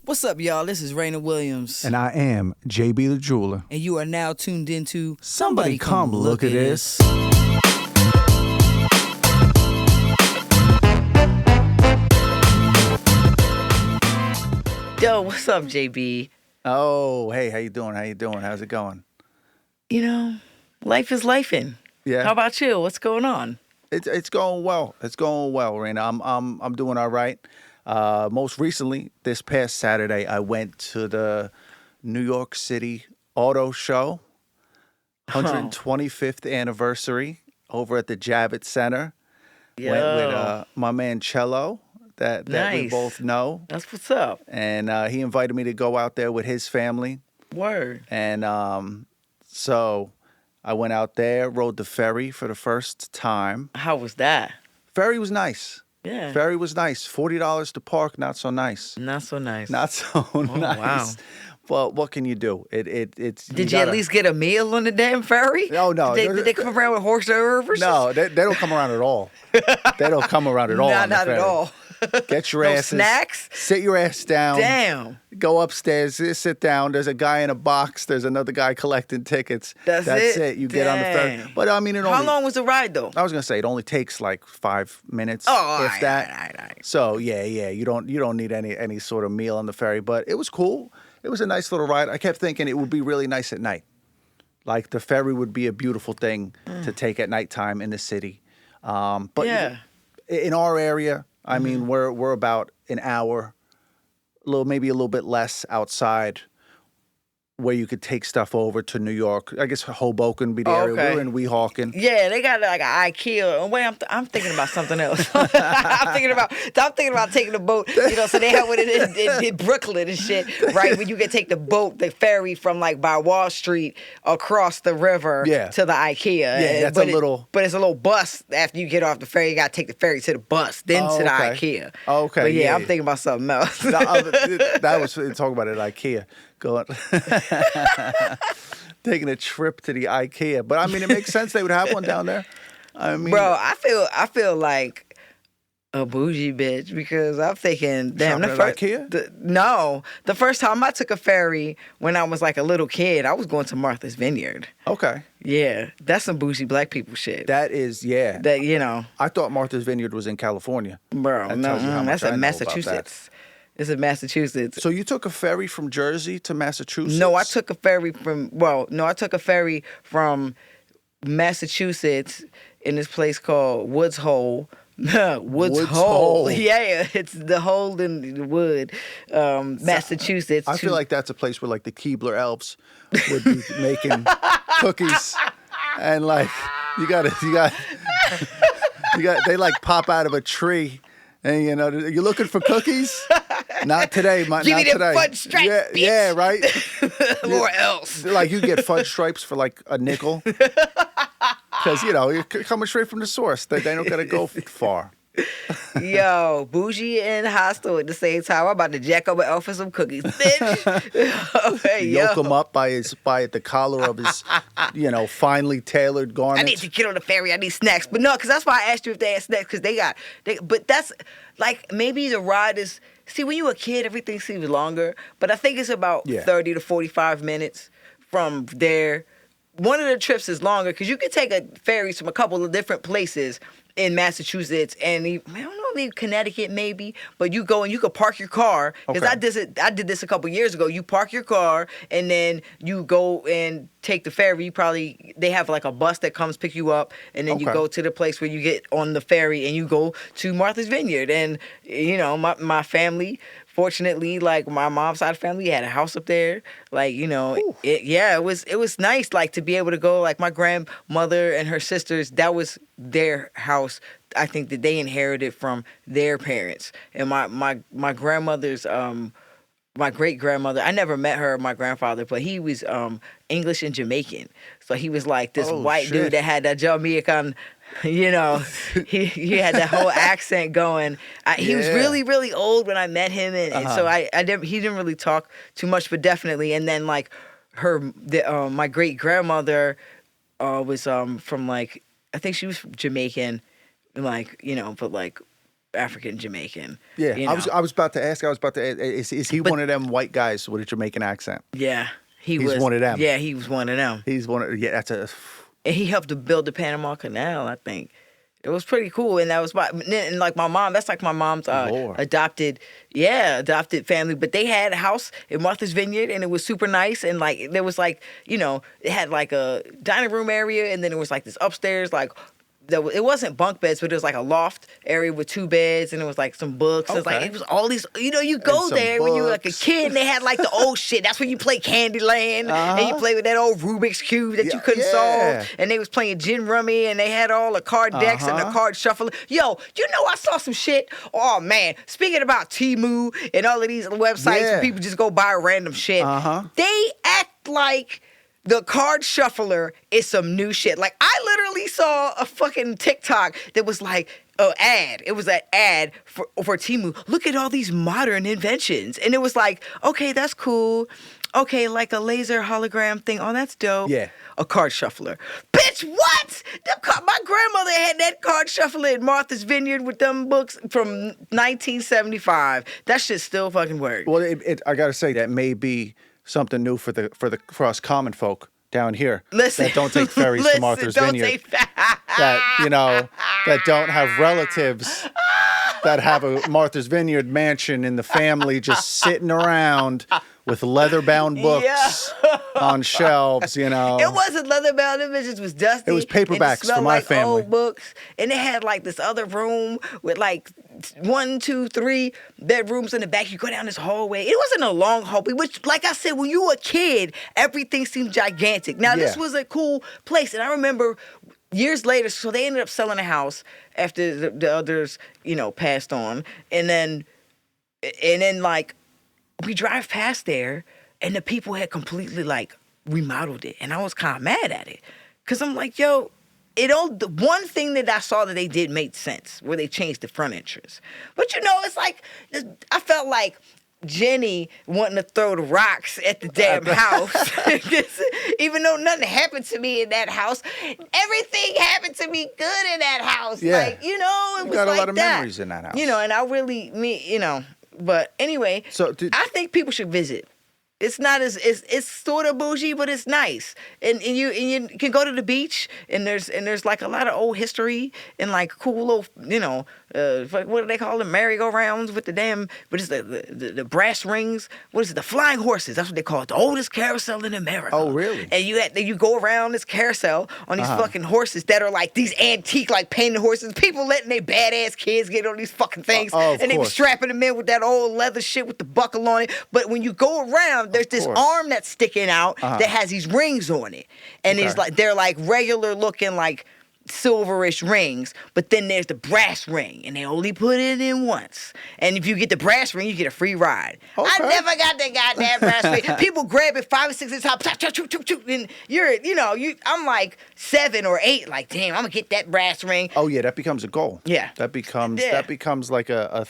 What's up, y'all? This is Reina Williams. And I am JB the Jeweler. And you are now tuned into Somebody Come Look at This. Yo, what's up, JB? Oh, hey, how you doing? How's it going? You know, life is lifing. Yeah. How about you? What's going on? It's going well. It's going well, Reina. I'm doing all right. Most recently, this past Saturday, I went to the New York City Auto Show, 125th anniversary over at the Javits Center. Yo. Went with my man Cello that we Nice. both know. That's what's up. And he invited me to go out there with his family. Word. And so I went out there, rode the ferry for the first time. How was that? Ferry was nice. Yeah. Ferry was nice. $40 to park, not so nice. Not so nice. Not so nice. Wow. But what can you do? It's. Did you at least get a meal on the damn ferry? Oh, no. Did they come around with hors d'oeuvres? No, they don't come around at all. They don't come around at all. Nah, on the not ferry. at all. Get your No asses. snacks? Sit your ass down. Damn. Go upstairs, sit down. There's a guy in a box. There's another guy collecting tickets. That's it? You get on the ferry. Dang. But I mean, How long was the ride, though? I was gonna say it only takes like 5 minutes, Oh, if that. all right. So yeah, you don't need any sort of meal on the ferry, but it was cool. It was a nice little ride. I kept thinking it would be really nice at night. Like the ferry would be a beautiful thing to take at nighttime in the city. But Yeah. in our area, I mean, we're about an hour, maybe a little bit less outside, where you could take stuff over to New York. I guess Hoboken would be the area. Okay. We're in Weehawken. Yeah, they got like an IKEA. Oh, wait, I'm thinking about something else. I'm thinking about taking the boat. You know, so they have it in Brooklyn and shit, right? When you can take the ferry from like by Wall Street across the river to the IKEA. Yeah, that's but it's a little bus. After you get off the ferry, you got to take the ferry to the bus, then to the IKEA. Okay. But yeah, I'm thinking about something else. That was talking about it at IKEA. Going taking a trip to the IKEA, but I mean, it makes sense they would have one down there. I mean, bro, I feel like a bougie bitch because I'm thinking, damn, shopping at IKEA? The first time I took a ferry when I was like a little kid, I was going to Martha's Vineyard. Okay. Yeah, that's some bougie black people shit. That is, yeah. That, you know. I thought Martha's Vineyard was in California. Bro, That no, tells you how much that's I in know about Massachusetts. It's in Massachusetts. So you took a ferry from Jersey to Massachusetts? No, I took a ferry from Massachusetts in this place called Woods Hole. Woods Hole. Yeah, it's the hole in the wood, Massachusetts. I feel like that's a place where like the Keebler elves would be making cookies, and like you got they like pop out of a tree, and you know you're looking for cookies. Not today, not Give me them today. fudge stripes, yeah, bitch. yeah, right. Or else. Like you get fudge stripes for like a nickel, because you know you're coming straight from the source. They don't gotta go far. Yo, bougie and hostile at the same time. I'm about to jack up and for some cookies, bitch. Hey, Yoke him up by the collar of his, finely tailored garment. I need to get on the ferry. I need snacks, but no, because that's why I asked you if they had snacks. Because but that's like maybe the ride is. See, when you a kid, everything seems longer, but I think it's about 30 to 45 minutes from there. One of the trips is longer because you can take a ferry from a couple of different places in Massachusetts and I don't know, maybe Connecticut maybe, but you go and you could park your car because I did this a couple years ago. You park your car and then you go and take the ferry. They have like a bus that comes pick you up and then you go to the place where you get on the ferry and you go to Martha's Vineyard. And my family, fortunately, like my mom's side family had a house up there. Like, it was nice, like to be able to go. Like my grandmother and her sisters, that was their house. I think that they inherited from their parents. And my grandmother's my great grandmother, I never met her or my grandfather, but he was English and Jamaican. So he was like this white dude that had that Jamaican, he had that whole accent going. He was really, really old when I met him, and so he didn't really talk too much, but definitely. And then like my great grandmother was from like, I think she was Jamaican, like but like African Jamaican. Yeah, you I know? was about to ask. Is he one of them white guys with a Jamaican accent? Yeah, He's one of them. Yeah, he was one of them. He's one of And he helped to build the Panama Canal, I think. It was pretty cool, and that was like my mom. That's like my mom's adopted family. But they had a house in Martha's Vineyard, and it was super nice. And like there was like it had like a dining room area, and then it was like this upstairs like. It wasn't bunk beds, but it was like a loft area with 2 beds, and it was like some books. Okay. It was all these, you go there books. when you were like a kid, and they had like the old shit. That's when you play Candyland, and you play with that old Rubik's Cube that you couldn't solve. And they was playing gin rummy, and they had all the card decks and the card shuffle. Yo, I saw some shit. Oh man, speaking about Temu and all of these websites where people just go buy random shit, they act like the card shuffler is some new shit. Like, I literally saw a fucking TikTok that was like an ad. It was an ad for Temu. Look at all these modern inventions. And it was like, okay, that's cool. Okay, like a laser hologram thing. Oh, that's dope. Yeah. A card shuffler. Bitch, what? My grandmother had that card shuffler at Martha's Vineyard with them books from 1975. That shit still fucking works. Well, I gotta say that may be something new for us common folk down here. Listen, that don't take ferries to Martha's Vineyard. That don't have relatives that have a Martha's Vineyard mansion in the family just sitting around with leather-bound books on shelves, It wasn't leather-bound, it just was dusty. It was paperbacks for my like family. Old books. And they had like this other room with like 1, 2, 3 bedrooms in the back. You go down this hallway. It wasn't a long hallway, which, like I said, when you were a kid, everything seemed gigantic. Now, this was a cool place. And I remember years later, so they ended up selling a house after the others, passed on. And then like, we drive past there, and the people had completely like remodeled it, and I was kind of mad at it, cause I'm like, yo, the one thing that I saw that they did made sense, where they changed the front entrance, but it's like I felt like Jenny wanting to throw the rocks at the damn house, even though nothing happened to me in that house. Everything happened to me good in that house. Yeah. Like, it was you got like a lot of that. memories in that house. And I really, but anyway, I think people should visit. It's not it's sort of bougie, but it's nice. And you can go to the beach, and there's like a lot of old history and like cool little, what do they call them? Merry-go-rounds with the damn, what is the brass rings? What is it? The flying horses. That's what they call it. The oldest carousel in America. Oh, really? And you go around this carousel on these fucking horses that are like these antique, like painted horses. People letting their badass kids get on these fucking things. And they be strapping them in with that old leather shit with the buckle on it. But when you go around, there's this arm that's sticking out that has these rings on it. And it's like, they're like regular looking like silverish rings, but then there's the brass ring, and they only put it in once. And if you get the brass ring, you get a free ride. Okay. I never got that goddamn brass ring. People grab it 5 or 6 at a time, and I'm like 7 or 8, like, damn, I'm gonna get that brass ring. Oh yeah, that becomes a goal. Yeah, that becomes like a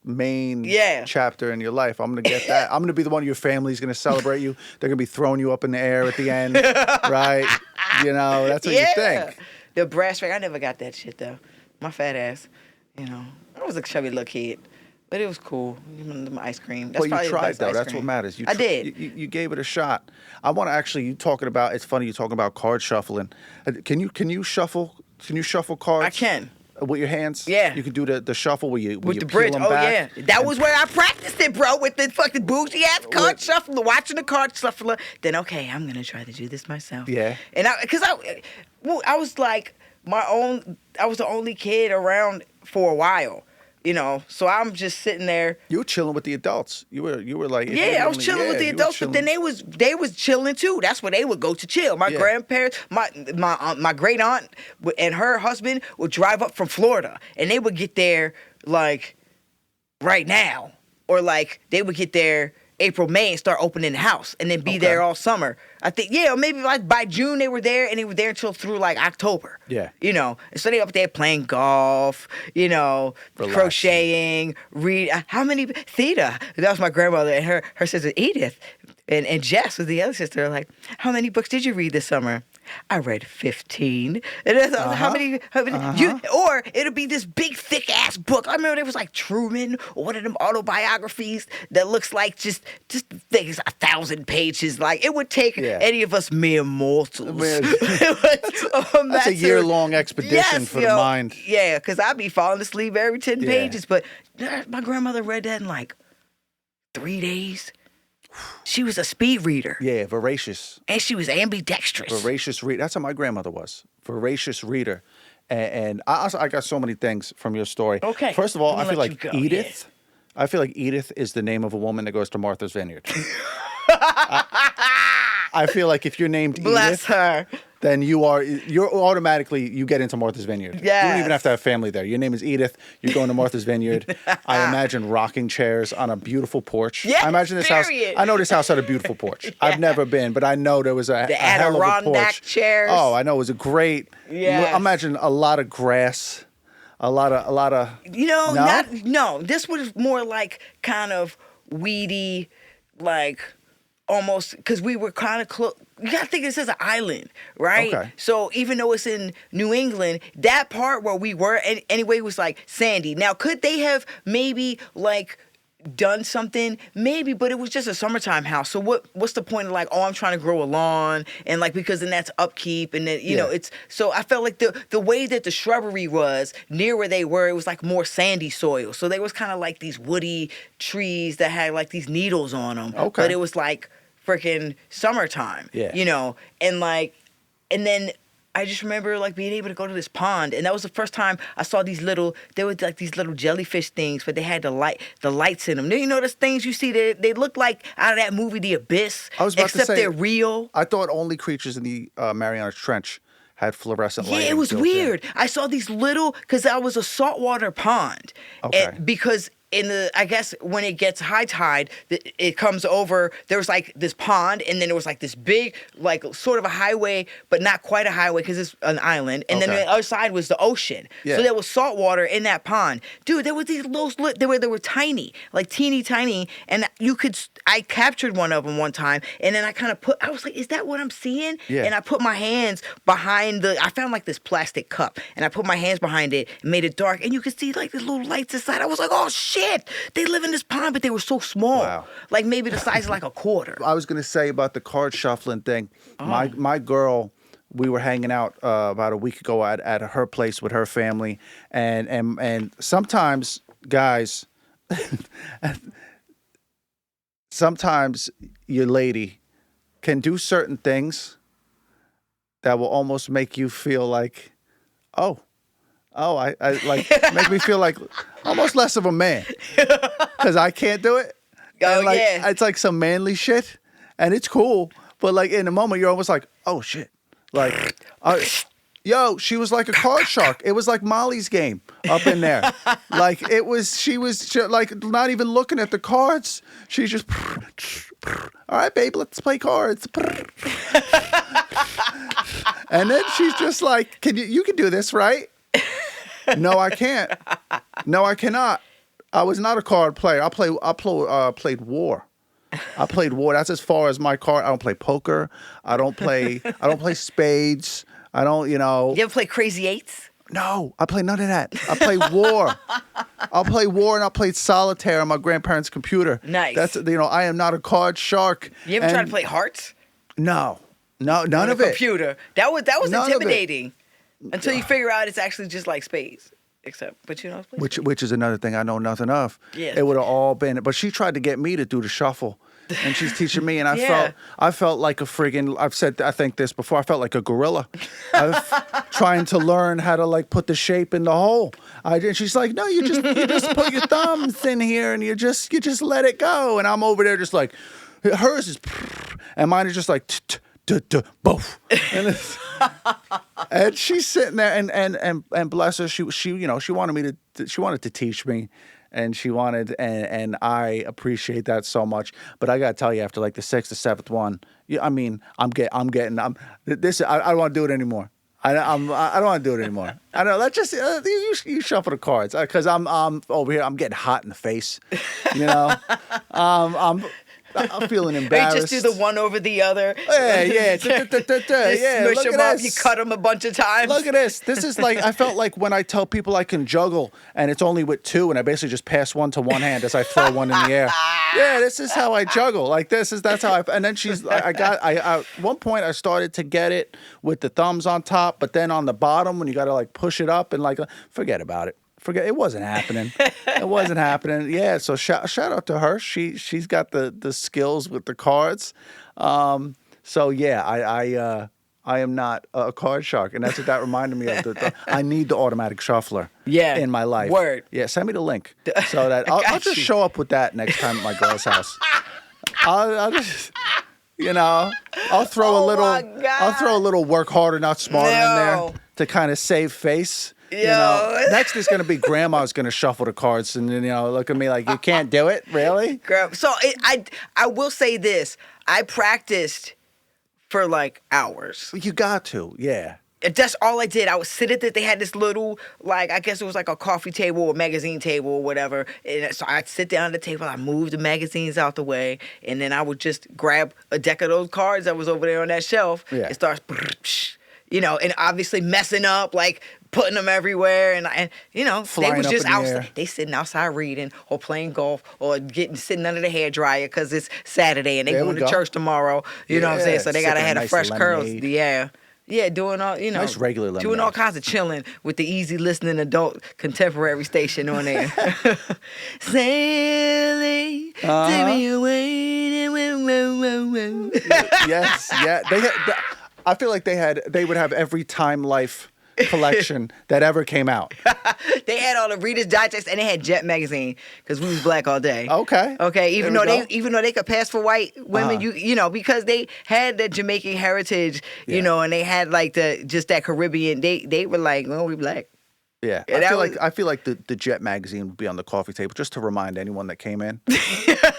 main chapter in your life. I'm gonna get that. I'm gonna be the one your family's gonna celebrate you. They're gonna be throwing you up in the air at the end, right? That's what you think. The brass ring, I never got that shit though. My fat ass, I was a chubby little kid, but it was cool. My ice cream. That's well, you tried though. That's what matters. I did. You gave it a shot. I want to actually. It's funny you talking about card shuffling. Can you shuffle? Can you shuffle cards? I can. With your hands? Yeah. You can do the shuffle where you with the peel bridge. them Oh back. Yeah. That was where I practiced it, bro. With the fucking bougie ass card shuffler, watching the card shuffler. Then okay, I'm gonna try to do this myself. Yeah. And I was like I was the only kid around for a while. So I'm just sitting there. You were chilling with the adults. You were like I was chilling with the adults, but then they was chilling too. That's where they would go to chill. My grandparents, my great aunt and her husband would drive up from Florida, and they would get there like right now, or like they would get there April, May, and start opening the house, and then be there all summer. I think, or maybe like by June they were there, and they were there until through like October. Yeah. And so they up there playing golf, crocheting, Theta. That was my grandmother, and her sister Edith, and Jess was the other sister. Like, how many books did you read this summer? I read 15. And that's how many or it'll be this big, thick ass book. I remember there was like Truman or one of them autobiographies that looks like just things 1,000 pages. Like it would take any of us mere mortals. That's a year-long expedition for the mind. Yeah, because I'd be falling asleep every 10 pages. But my grandmother read that in like 3 days. She was a speed reader. Yeah, voracious. And she was ambidextrous. Voracious reader. That's how my grandmother was. Voracious reader. And I got so many things from your story. Okay. First of all, I feel like Edith. Yeah. I feel like Edith is the name of a woman that goes to Martha's Vineyard. I feel like if you're named Bless Edith, her. then you're automatically, you get into Martha's Vineyard. Yes. You don't even have to have family there. Your name is Edith. You're going to Martha's Vineyard. I imagine rocking chairs on a beautiful porch. Yes, I imagine this house. I know this house had a beautiful porch. Yeah. I've never been, but I know there was a hell of a porch. Chairs. Oh, I know it was a great. Yeah. Imagine a lot of grass. A lot of. No. This was more like kind of weedy, like almost because we were kind of close. You gotta think this is an island, right? Okay. So even though it's in New England, that part where we were anyway was like sandy. Now, could they have maybe like done something? Maybe, but it was just a summertime house. So what's the point of like, I'm trying to grow a lawn and like because then that's upkeep and then you know it's so I felt like the way that the shrubbery was near where they were, it was like more sandy soil. So they was kind of like these woody trees that had like these needles on them. Okay. But it was like freaking summertime, and then I just remember like being able to go to this pond, and that was the first time I saw there were like these little jellyfish things, but they had the lights in them. You know those things you see, they look like out of that movie The Abyss, I was about to say, they're real. I thought only creatures in the Mariana Trench had fluorescent lighting. Yeah, it was weird. I saw these little, because that was a saltwater pond. Okay. Because I guess when it gets high tide, it comes over, there was like this pond, and then there was like this big, like sort of a highway, but not quite a highway because it's an island. And then the other side was the ocean. Yeah. So there was salt water in that pond. Dude, there were these little, they were tiny, like teeny tiny. And I captured one of them one time. And then I was like, is that what I'm seeing? Yeah. And I put my hands behind I found like this plastic cup. And I put my hands behind it and made it dark. And you could see like the little lights inside. I was like, oh shit. They live in this pond, but they were so small. Wow. Like maybe the size of like a quarter. I was going to say about the card shuffling thing. Oh. My girl, we were hanging out about a week ago at her place with her family. And sometimes, guys, sometimes your lady can do certain things that will almost make you feel like, I like make me feel like almost less of a man because I can't do it. And it's like some manly shit, and it's cool. But like in the moment, you're almost like, oh shit, like, she was like a card shark. It was like Molly's game up in there. Like she was like not even looking at the cards. She's just, all right, babe, let's play cards. And then she's just like, you can do this, right? No, I can't. No, I cannot. I was not a card player. I played war. I played war. That's as far as my card. I don't play poker. I don't play spades. I don't, You ever play Crazy Eights? No, I play none of that. I play war. I'll play war, and I played solitaire on my grandparents' computer. Nice. That's I am not a card shark. You ever tried to play Hearts? No, none of it. Computer. That was intimidating. Until you figure out it's actually just like spades. But you know, which is another thing I know nothing of. Yeah. It would have all been, but she tried to get me to do the shuffle, and she's teaching me, and I felt like a friggin'. I've said I think this before. I felt like a gorilla, trying to learn how to like put the shape in the hole. And she's like, no, you just put your thumbs in here, and you just let it go, and I'm over there just like, hers is, and mine is just like. Both. And she's sitting there and bless her, she wanted to teach me, and she wanted and I appreciate that so much. But I gotta tell you, after like the 6th or 7th one, I mean, I don't want to do it anymore. I don't want to do it anymore. I know. Let's just you shuffle the cards because I'm over here. I'm getting hot in the face. I'm feeling Or embarrassed. you just do the one over the other. Yeah. Just Yeah, smush look them at up. this. You cut them a bunch of times. Look at this. This is like, I felt like when I tell people I can juggle and it's only with two and I basically just pass one to one hand as I throw one in the air. Yeah, this is how I juggle. Like that's how and then at one point I started to get it with the thumbs on top, but then on the bottom when you got to like push it up and like, forget about it. It wasn't happening. It wasn't happening. Yeah, so shout out to her. She's got the skills with the cards. So yeah, I am not a card shark, and that's what that reminded me of. I need the automatic shuffler. In my life. Word. Yeah, send me the link so that I'll just show up with that next time at my girl's house. I'll just. I'll throw a little work harder, not smarter in there to kind of save face. Next is going to be grandma's going to shuffle the cards and look at me like, you can't do it, really? So I will say this. I practiced for like hours. You got to, yeah. That's all I did. I would sit at they had this little, like, I guess it was like a coffee table or magazine table or whatever. And so I'd sit down at the table, I'd move the magazines out the way, and then I would just grab a deck of those cards that was over there on that shelf and start, and obviously messing up, like putting them everywhere. And Flying they was just outside. They sitting outside reading or playing golf or sitting under the hair dryer because it's Saturday and they going to church tomorrow. You know what I'm saying? So they got to have the fresh curls. Yeah. Yeah, doing all, nice regular lemonade. doing all kinds of chilling with the easy listening adult contemporary station on there. Sailing, take me away. Yes, yeah. I feel like they would have every Time Life collection that ever came out. They had all the Reader's Digest and they had Jet magazine because we was black all day. Okay. Even though they could pass for white women, because they had the Jamaican heritage, and they had like that Caribbean. They were like, well, we black. Yeah, I feel like the Jet magazine would be on the coffee table just to remind anyone that came in,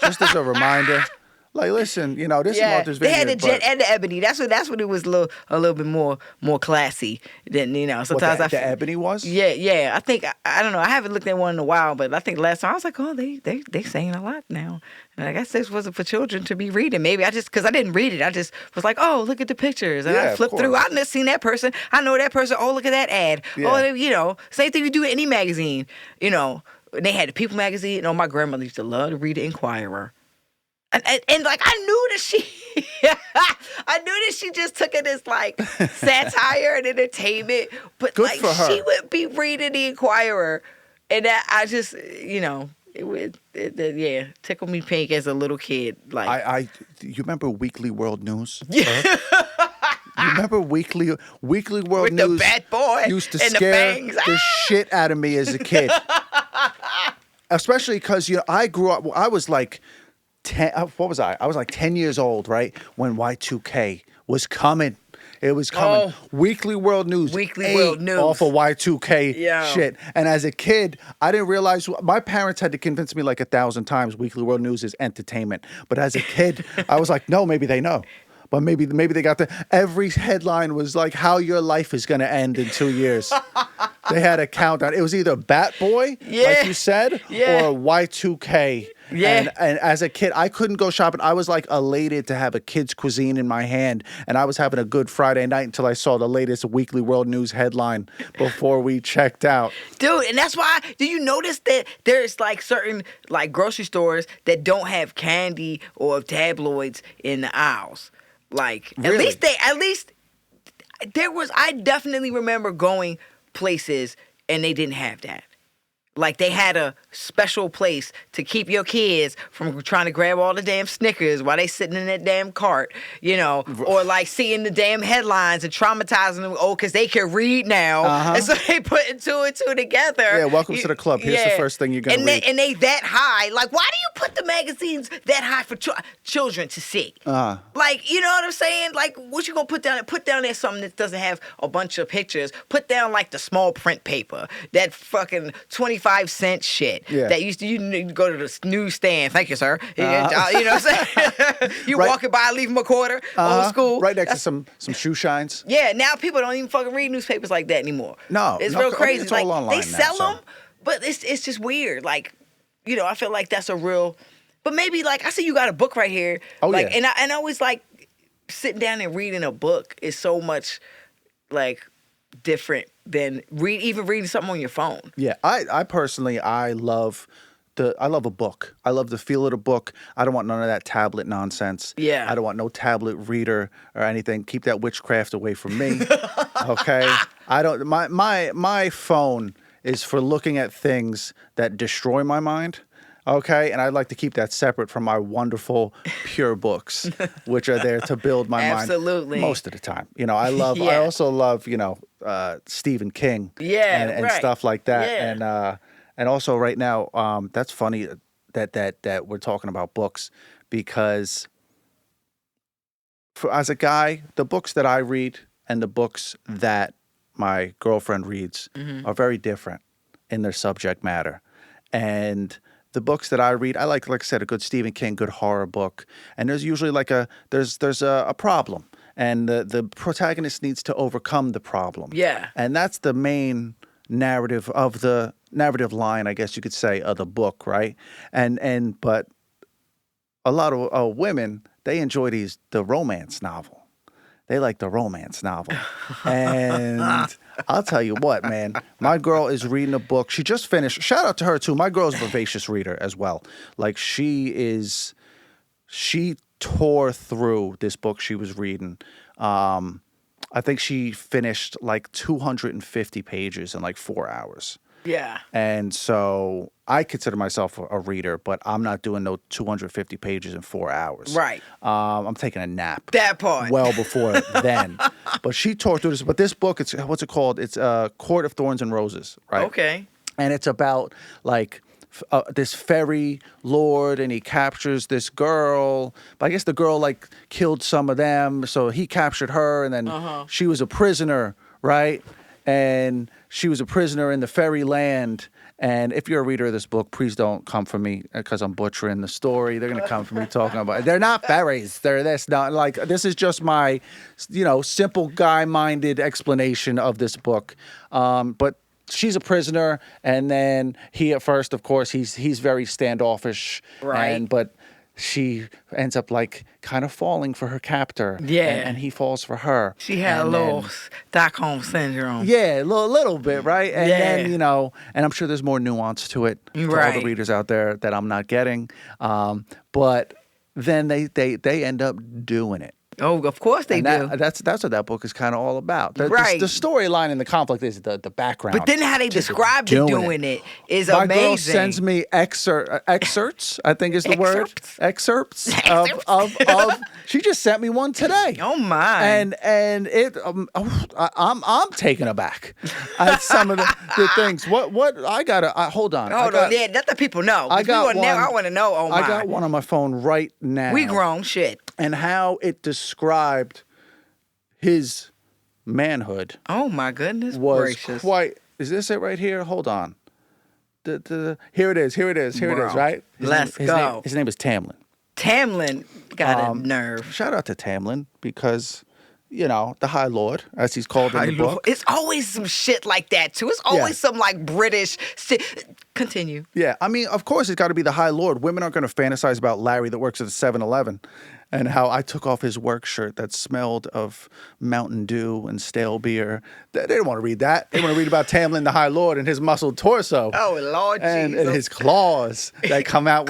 just as a reminder. Like, listen, this is Martha's Vineyard. They had the Jet and the Ebony. That's what it was a little bit more classy than Sometimes the Ebony was. Yeah. I think I don't know. I haven't looked at one in a while, but I think last time I was like, oh, they saying a lot now. And I guess this wasn't for children to be reading. Maybe because I didn't read it. I just was like, oh, look at the pictures, and I flipped through. I've never seen that person. I know that person. Oh, look at that ad. Yeah. Oh, same thing you do in any magazine. They had the People magazine. My grandmother used to love to read the Inquirer. And like I knew that she just took it as like satire and entertainment, but good like for her. She would be reading the Inquirer, and that I just it would tickle me pink as a little kid. Like you remember Weekly World News? Yeah. You remember Weekly World with News? The Bat Boy used to and scare the shit out of me as a kid, especially because I grew up. I was like 10. What was I? I was like 10 years old, right? When Y2K was coming. It was coming. Weekly World News. World News. Off of Y2K shit. And as a kid, I didn't realize. My parents had to convince me like 1,000 times Weekly World News is entertainment. But as a kid, I was like, no, maybe they know. But maybe they got every headline was like how your life is going to end in 2 years. They had a countdown. It was either Bat Boy, like you said, or Y2K. Yeah. And as a kid, I couldn't go shopping. I was like elated to have a kid's cuisine in my hand. And I was having a good Friday night until I saw the latest Weekly World News headline before we checked out. Dude, and that's why, do you notice that there's like certain like grocery stores that don't have candy or tabloids in the aisles? Like, really? at least there was, I definitely remember going places and they didn't have that. Like, they had a special place to keep your kids from trying to grab all the damn Snickers while they sitting in that damn cart, or like seeing the damn headlines and traumatizing them, because they can read now. And so they putting two and two together. Yeah, welcome to the club. Here's the first thing you're going to read. And they that high. Like, why do you put the magazines that high for children to see? Like, you know what I'm saying? Like, what you going to put down? Put down there something that doesn't have a bunch of pictures. Put down, like, the small print paper. That fucking 25-cent shit. Yeah. That you need to go to the newsstand. Thank you, sir. You know what I'm saying? You walking by, leave them a quarter. Old school. Right next to some shoe shines. Yeah, now people don't even fucking read newspapers like that anymore. No. It's real crazy. It's all online they sell now, them, but it's just weird. Like, I feel like that's a real But maybe like I see you got a book right here. Oh, like, yeah. And I always like sitting down and reading a book is so much like different than even reading something on your phone. Yeah, I personally love a book. I love the feel of the book. I don't want none of that tablet nonsense. Yeah. I don't want no tablet reader or anything. Keep that witchcraft away from me. Okay? I don't my phone is for looking at things that destroy my mind. Okay, and I'd like to keep that separate from my wonderful, pure books, which are there to build my Absolutely. mind most of the time. You know, I Yeah. also love, Stephen King, Yeah, and right. stuff like that, Yeah. and also right now, that's funny that we're talking about books because as a guy, the books that I read and the books that my girlfriend reads are very different in their subject matter, and the books that I read, I like I said, a good Stephen King, good horror book, and there's usually like there's a problem, and the protagonist needs to overcome the problem. Yeah. And that's the main narrative line, I guess you could say, of the book, right? But a lot of women, they enjoy the romance novel. They like the romance novel. And I'll tell you what, man, my girl is reading a book. She just finished. Shout out to her, too. My girl's a voracious reader as well. Like, she tore through this book she was reading. I think she finished like 250 pages in like 4 hours. Yeah. And so I consider myself a reader, but I'm not doing no 250 pages in 4 hours. Right. I'm taking a nap. That part. Well before then. But she tore through this. But this book, what's it called? It's Court of Thorns and Roses, right? Okay. And it's about like this fairy lord, and he captures this girl. But I guess the girl like killed some of them, so he captured her, and then she was a prisoner, right? And she was a prisoner in the fairy land. And if you're a reader of this book, please don't come for me because I'm butchering the story. They're going to come for me talking about it. They're not fairies. That's not like, this is just my, simple guy-minded explanation of this book. But she's a prisoner, and then he at first, of course, he's very standoffish. Right. But she ends up like kind of falling for her captor. Yeah. And he falls for her. She had a little Stockholm syndrome. Yeah, a little bit, right? And Yeah. then, and I'm sure there's more nuance to it for all Right. the readers out there that I'm not getting. But then they end up doing it. Oh, of course they do. That's what that book is kind of all about. Right. The storyline and the conflict is the background. But then how they described it doing it is My amazing. girl sends me excerpts, I think is the word. Excerpts of she just sent me one today. Oh my! And it I'm taken aback at some of the things. What I gotta hold on. Yeah, let the people know. I got one. I want to know. Oh my! I got one on my phone right now. We grown shit. And how it described his manhood. Oh my goodness was gracious! Quite. Is this it right here? Hold on. Here it is. Bro, Right. Let's go. His name is Tamlin. Tamlin got a nerve. Shout out to Tamlin because, the High Lord, as he's called in the book. It's always some shit like that too. It's always some like British shit. Continue. Yeah, I mean, of course, it's got to be the High Lord. Women aren't going to fantasize about Larry that works at the 7-Eleven and how I took off his work shirt that smelled of Mountain Dew and stale beer. They didn't want to read that. They want to read about Tamlin the High Lord and his muscled torso. Oh, Lord and Jesus. his claws that come out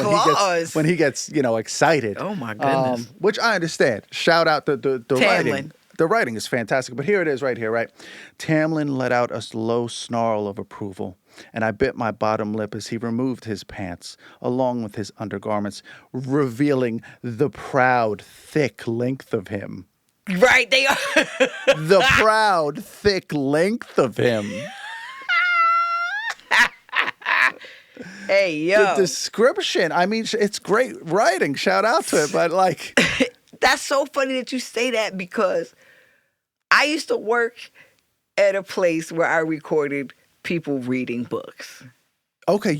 when he gets excited. Oh, my goodness. Which I understand. Shout out the Tamlin. writing. The writing is fantastic, but here it is right here, right? Tamlin let out a low snarl of approval, and I bit my bottom lip as he removed his pants, along with his undergarments, revealing the proud, thick length of him. Right, they are. The proud, thick length of him. Hey, yo. The description, I mean, it's great writing. Shout out to it, but like... That's so funny that you say that because I used to work at a place where I recorded people reading books. Okay,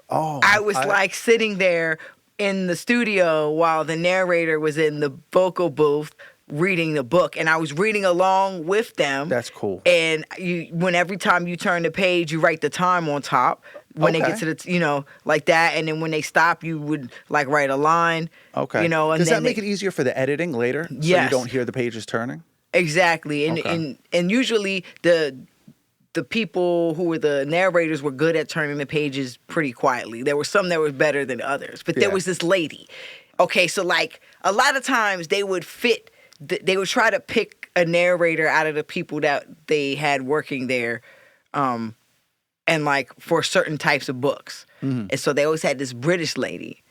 I was like sitting there in the studio while the narrator was in the vocal booth reading the book, and I was reading along with them. That's cool. And every time you turn the page, you write the time on top. when they get to the, like that. And then when they stop, you would like write a line. Okay. And Does that make it easier for the editing later? Yes. So you don't hear the pages turning? Exactly. And usually the people who were the narrators were good at turning the pages pretty quietly. There were some that were better than others. But there was this lady. Okay, so like a lot of times they would try to pick a narrator out of the people that they had working there, and like for certain types of books. Mm-hmm. And so they always had this British lady.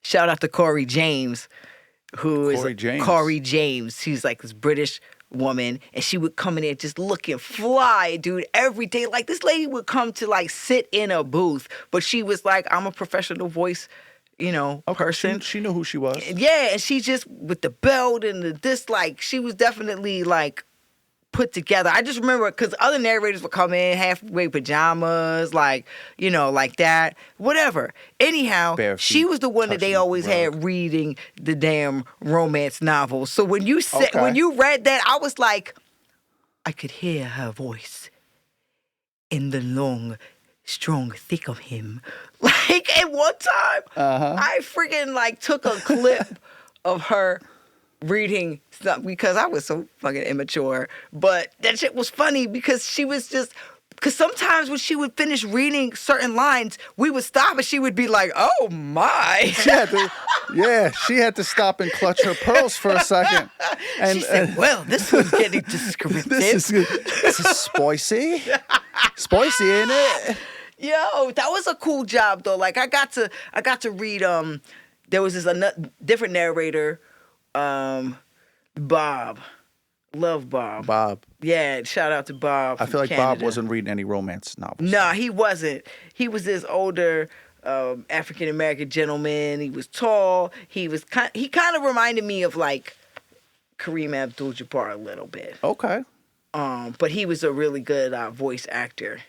Shout out to Corey James, Corey James. She's like this British woman, and she would come in there just looking fly, dude, every day. Like this lady would come to like sit in a booth, but she was like, I'm a professional voice, person. She knew who she was. Yeah, and she just with the belt and this, like, she was definitely like put together. I just remember because other narrators would come in halfway pajamas, like, like that, whatever. Anyhow, she was the one that they always had reading the damn romance novels. So when you when you read that, I was like, I could hear her voice in the long, strong thick of him. Like at one time, I freaking like took a clip of her reading stuff because I was so fucking immature. But that shit was funny because she was just... Because sometimes when she would finish reading certain lines, we would stop and she would be like, oh my. She had to stop and clutch her pearls for a second. And she said, well, this one's getting descriptive. This is spicy. Spicy, ain't it? Yo, that was a cool job though. Like I got to read there was this different narrator, Bob. Love Bob. Bob. Yeah, shout out to Bob. I feel like Canada. Bob wasn't reading any romance novels. No, he wasn't. He was this older African American gentleman. He was tall. He kind of reminded me of like Kareem Abdul-Jabbar a little bit. Okay. But he was a really good voice actor.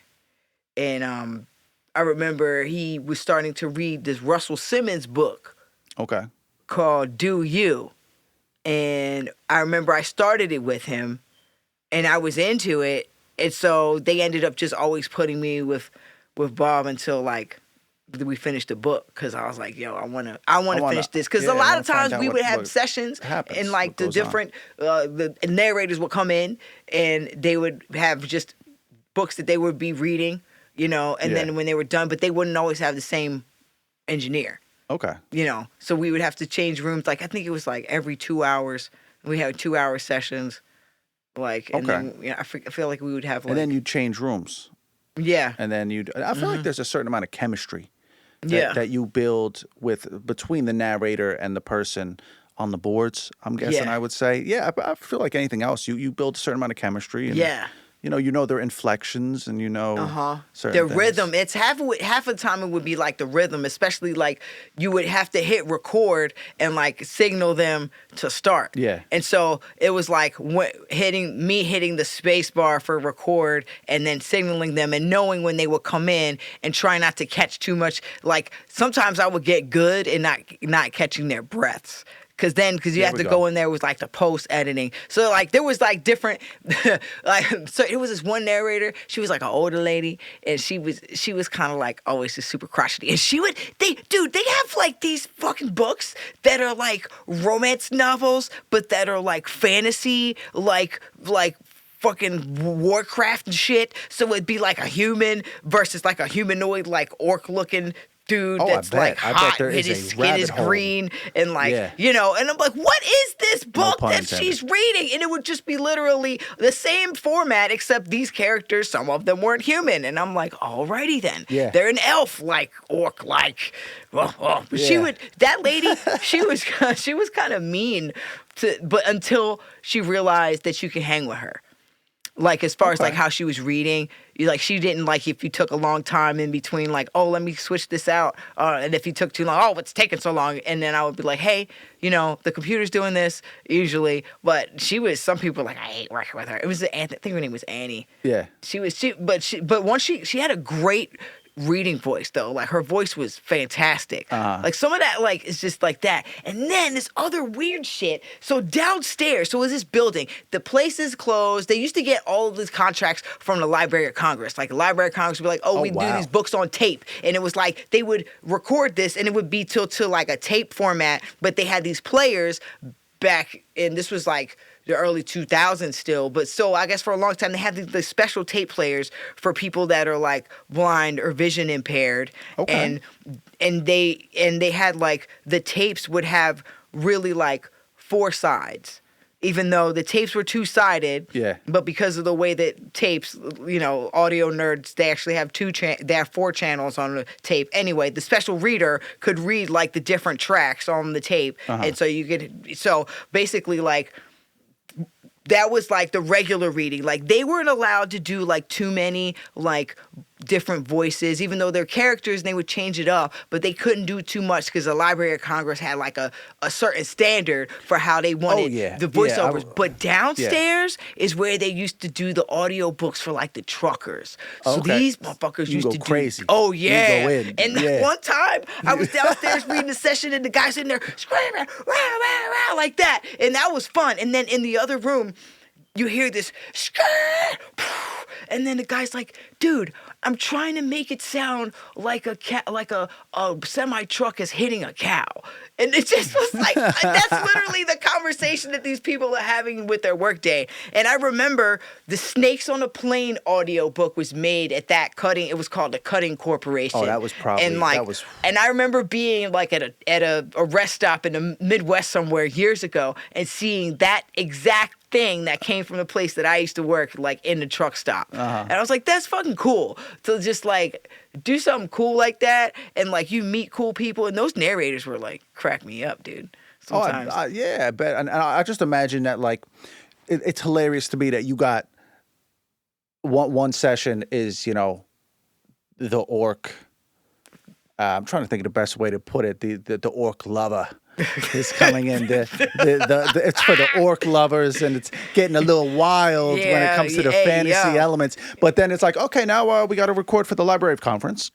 And I remember he was starting to read this Russell Simmons book. Okay. Called Do You. And I remember I started it with him, and I was into it. And so they ended up just always putting me with Bob until like we finished the book. Because I was like, yo, I wanna finish this. Because a lot of times we would have sessions, and like the different the narrators would come in, and they would have just books that they would be reading, and then when they were done, but they wouldn't always have the same engineer. Okay. So we would have to change rooms. Like, I think it was like every 2 hours. We had 2-hour sessions. Like, and then I feel like we would have like... And then you'd change rooms. Yeah. And then I feel like there's a certain amount of chemistry that you build between the narrator and the person on the boards, I'm guessing I would say. Yeah, I feel like anything else. You build a certain amount of chemistry. And, you know their inflections and certain their things. rhythm. It's half the time it would be like the rhythm, especially like you would have to hit record and like signal them to start. Yeah. And so it was like hitting the space bar for record and then signaling them and knowing when they would come in and try not to catch too much. Like sometimes I would get good and not catching their breaths. Because you have to go in there with like the post editing. So like there was like different, so it was this one narrator. She was like an older lady, and she was kind of like always just super crotchety. And they have like these fucking books that are like romance novels, but that are like fantasy, like fucking Warcraft and shit. So it'd be like a human versus like a humanoid, like orc looking dude that's like hot and his skin is green and like, and I'm like, what is this book that she's reading? And it would just be literally the same format except these characters, some of them weren't human. And I'm like, alrighty then. Yeah. They're an elf like, orc like. But that lady, she was kind of mean but until she realized that you could hang with her. Like, as far as, like, how she was reading, she didn't like if you took a long time in between, like, oh, let me switch this out. And if you took too long, oh, what's taking so long? And then I would be like, hey, the computer's doing this, usually. But some people were like, I hate working with her. It was I think her name was Annie. Yeah. But once she had a great reading voice though. Like her voice was fantastic. Like some of that like is just like that. And then this other weird shit. So downstairs, so is this building. The place is closed. They used to get all of these contracts from the Library of Congress. Like the Library of Congress would be like, we do these books on tape. And it was like they would record this and it would be to like a tape format, but they had these players back, and this was like the early 2000s still, but so I guess for a long time they had the special tape players for people that are like blind or vision impaired. Okay. And they had like the tapes would have really like 4 sides. Even though the tapes were 2-sided, but because of the way that tapes, audio nerds, they actually have they have 4 channels on the tape. Anyway, the special reader could read like the different tracks on the tape, and so basically like that was like the regular reading. Like they weren't allowed to do like too many like different voices, even though they're characters and they would change it up, but they couldn't do too much because the Library of Congress had like a certain standard for how they wanted the voiceovers. But downstairs is where they used to do the audio books for like the truckers. So these motherfuckers used to crazy. Oh yeah. You go in. And one time I was downstairs reading a session and the guy's in there screaming rah, rah, rah, like that. And that was fun. And then in the other room you hear this and then the guy's like, dude, I'm trying to make it sound like a semi truck is hitting a cow. And it just was like, that's literally the conversation that these people are having with their workday. And I remember the Snakes on a Plane audio book was made at that Cutting. It was called the Cutting Corporation. Oh, that was probably, and I remember being like at a rest stop in the Midwest somewhere years ago and seeing that exact thing that came from the place that I used to work, like in the truck stop. And I was like, that's fucking cool to just like do something cool like that, and like you meet cool people, and those narrators were like crack me up, dude. Sometimes. I bet. And I just imagine that like it's hilarious to me that you got one session is the orc. I'm trying to think of the best way to put it. The orc lover is coming in. It's for the orc lovers, and it's getting a little wild when it comes to the fantasy elements. But then it's like, okay, now we got to record for the Library of Congress.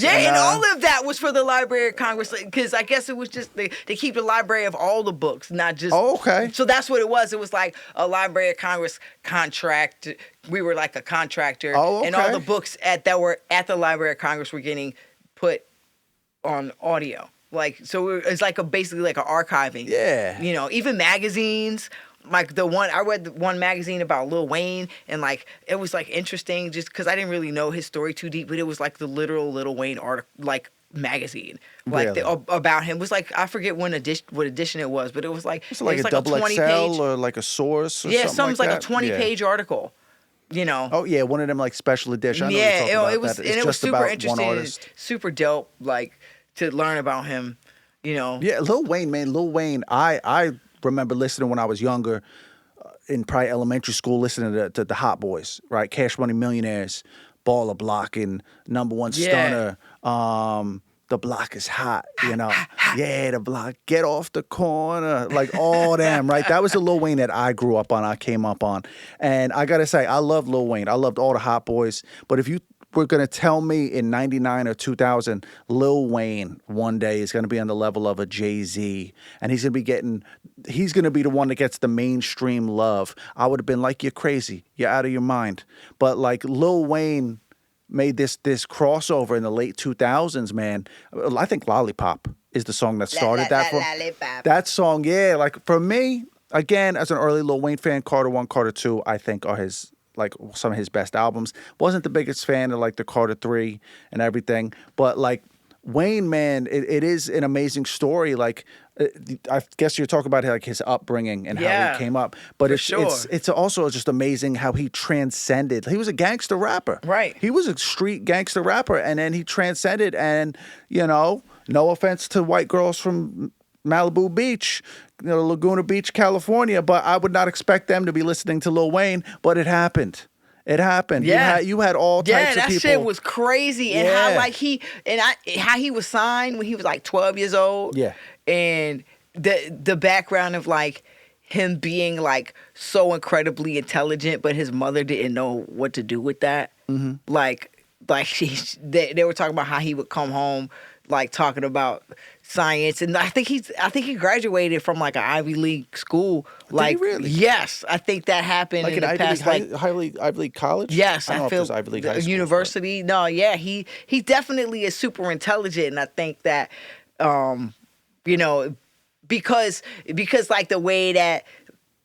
Yeah, and all of that was for the Library of Congress, because I guess it was just they keep the library of all the books, not just. Oh, okay. So that's what it was. It was like a Library of Congress contract. We were like a contractor, and all the books that were at the Library of Congress were getting put on audio. Like, so it's like basically like an archiving. Yeah. Even magazines. Like I read one magazine about Lil Wayne, and like it was like interesting just because I didn't really know his story too deep, but it was like the literal Lil Wayne magazine, like really? About him. It was like I forget what edition it was, but it was like a double 20 XL page, or like a source. Or something like a 20-page article. Oh yeah, one of them like special edition. It was super interesting, super dope. Like to learn about him, Yeah, Lil Wayne, man. Lil Wayne, I remember listening when I was younger, in probably elementary school, listening to the Hot Boys, right? Cash Money Millionaires, Baller Blocking, Number One Stunner, The Block is Hot, Yeah, the block, Get Off the Corner, like all them, right? That was the Lil Wayne that I grew up on, I came up on. And I gotta say, I love Lil Wayne. I loved all the Hot Boys. But if you were going to tell me in 99 or 2000, Lil Wayne one day is going to be on the level of a Jay-Z, and he's going to be the one that gets the mainstream love, I would have been like, you're crazy. You're out of your mind. But like Lil Wayne made this crossover in the late 2000s, man. I think Lollipop is the song that started that. That song, yeah. Like for me, again, as an early Lil Wayne fan, Carter 1, Carter 2, I think are like some of his best albums. Wasn't the biggest fan of like the Carter 3 and everything, but like Wayne, man, it is an amazing story. Like I guess you're talking about like his upbringing and how he came up, but it's also just amazing how he transcended. He was a gangster rapper, right? He was a street gangster rapper, and then he transcended. And no offense to white girls from Malibu Beach, Laguna Beach, California, but I would not expect them to be listening to Lil Wayne, but it happened. It happened. Yeah. You had all types of people. Yeah, that shit was crazy. And how he was signed when he was like 12 years old. Yeah. And the background of like him being like so incredibly intelligent, but his mother didn't know what to do with that. Mm-hmm. Like like they were talking about how he would come home like talking about science, and I think he graduated from like an Ivy League school. Like, did he really? Yes, I think that happened Like in an the past. Ivy League college? Yes, I don't know if feel there's Ivy League high schools, university. No, yeah, he definitely is super intelligent, and I think that, you know, because like the way that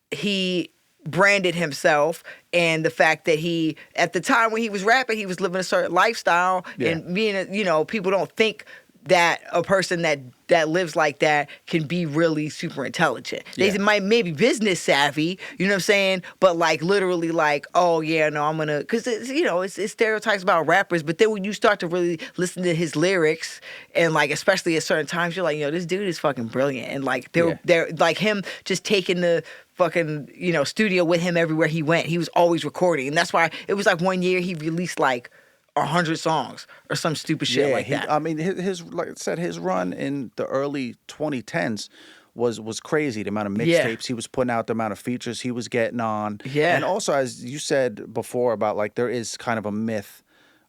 he branded himself and the fact that he, at the time when he was rapping, he was living a certain lifestyle, and being, people don't think that a person that lives like that can be really super intelligent. They might maybe business savvy, you know what I'm saying? But like literally like, oh yeah, no, I'm gonna, cause it's stereotypes about rappers, but then when you start to really listen to his lyrics and like, especially at certain times, you're like, this dude is fucking brilliant. And like they're like him just taking the fucking, studio with him everywhere he went. He was always recording. And that's why it was like one year he released like 100 songs or some stupid shit like that. I mean, his like I said, his run in the early 2010s was crazy. The amount of mixtapes he was putting out, the amount of features he was getting on. Yeah. And also, as you said before, about like there is kind of a myth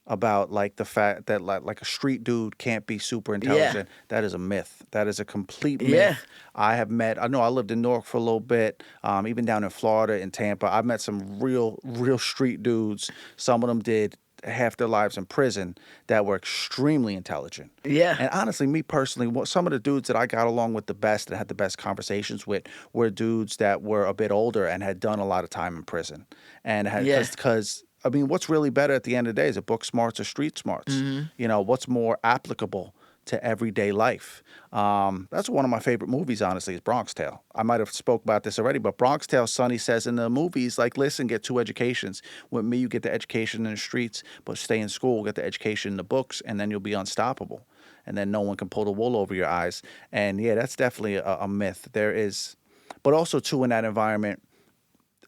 about like the fact that like a street dude can't be super intelligent. That is a myth. That is a complete myth. I know I lived in Newark for a little bit, even down in Florida, in Tampa. I've met some real street dudes. Some of them did half their lives in prison that were extremely intelligent. Yeah. And honestly, me personally, some of the dudes that I got along with the best and had the best conversations with were dudes that were a bit older and had done a lot of time in prison. And had, because I mean, what's really better at the end of the day? Is it book smarts or street smarts? Mm-hmm. What's more applicable to everyday life? That's one of my favorite movies, honestly, is Bronx Tale. I might have spoke about this already, but Bronx Tale, Sonny says in the movies, like, listen, get 2 educations. With me, you get the education in the streets, but stay in school, get the education in the books, and then you'll be unstoppable. And then no one can pull the wool over your eyes. And yeah, that's definitely a myth. There is, but also too, in that environment,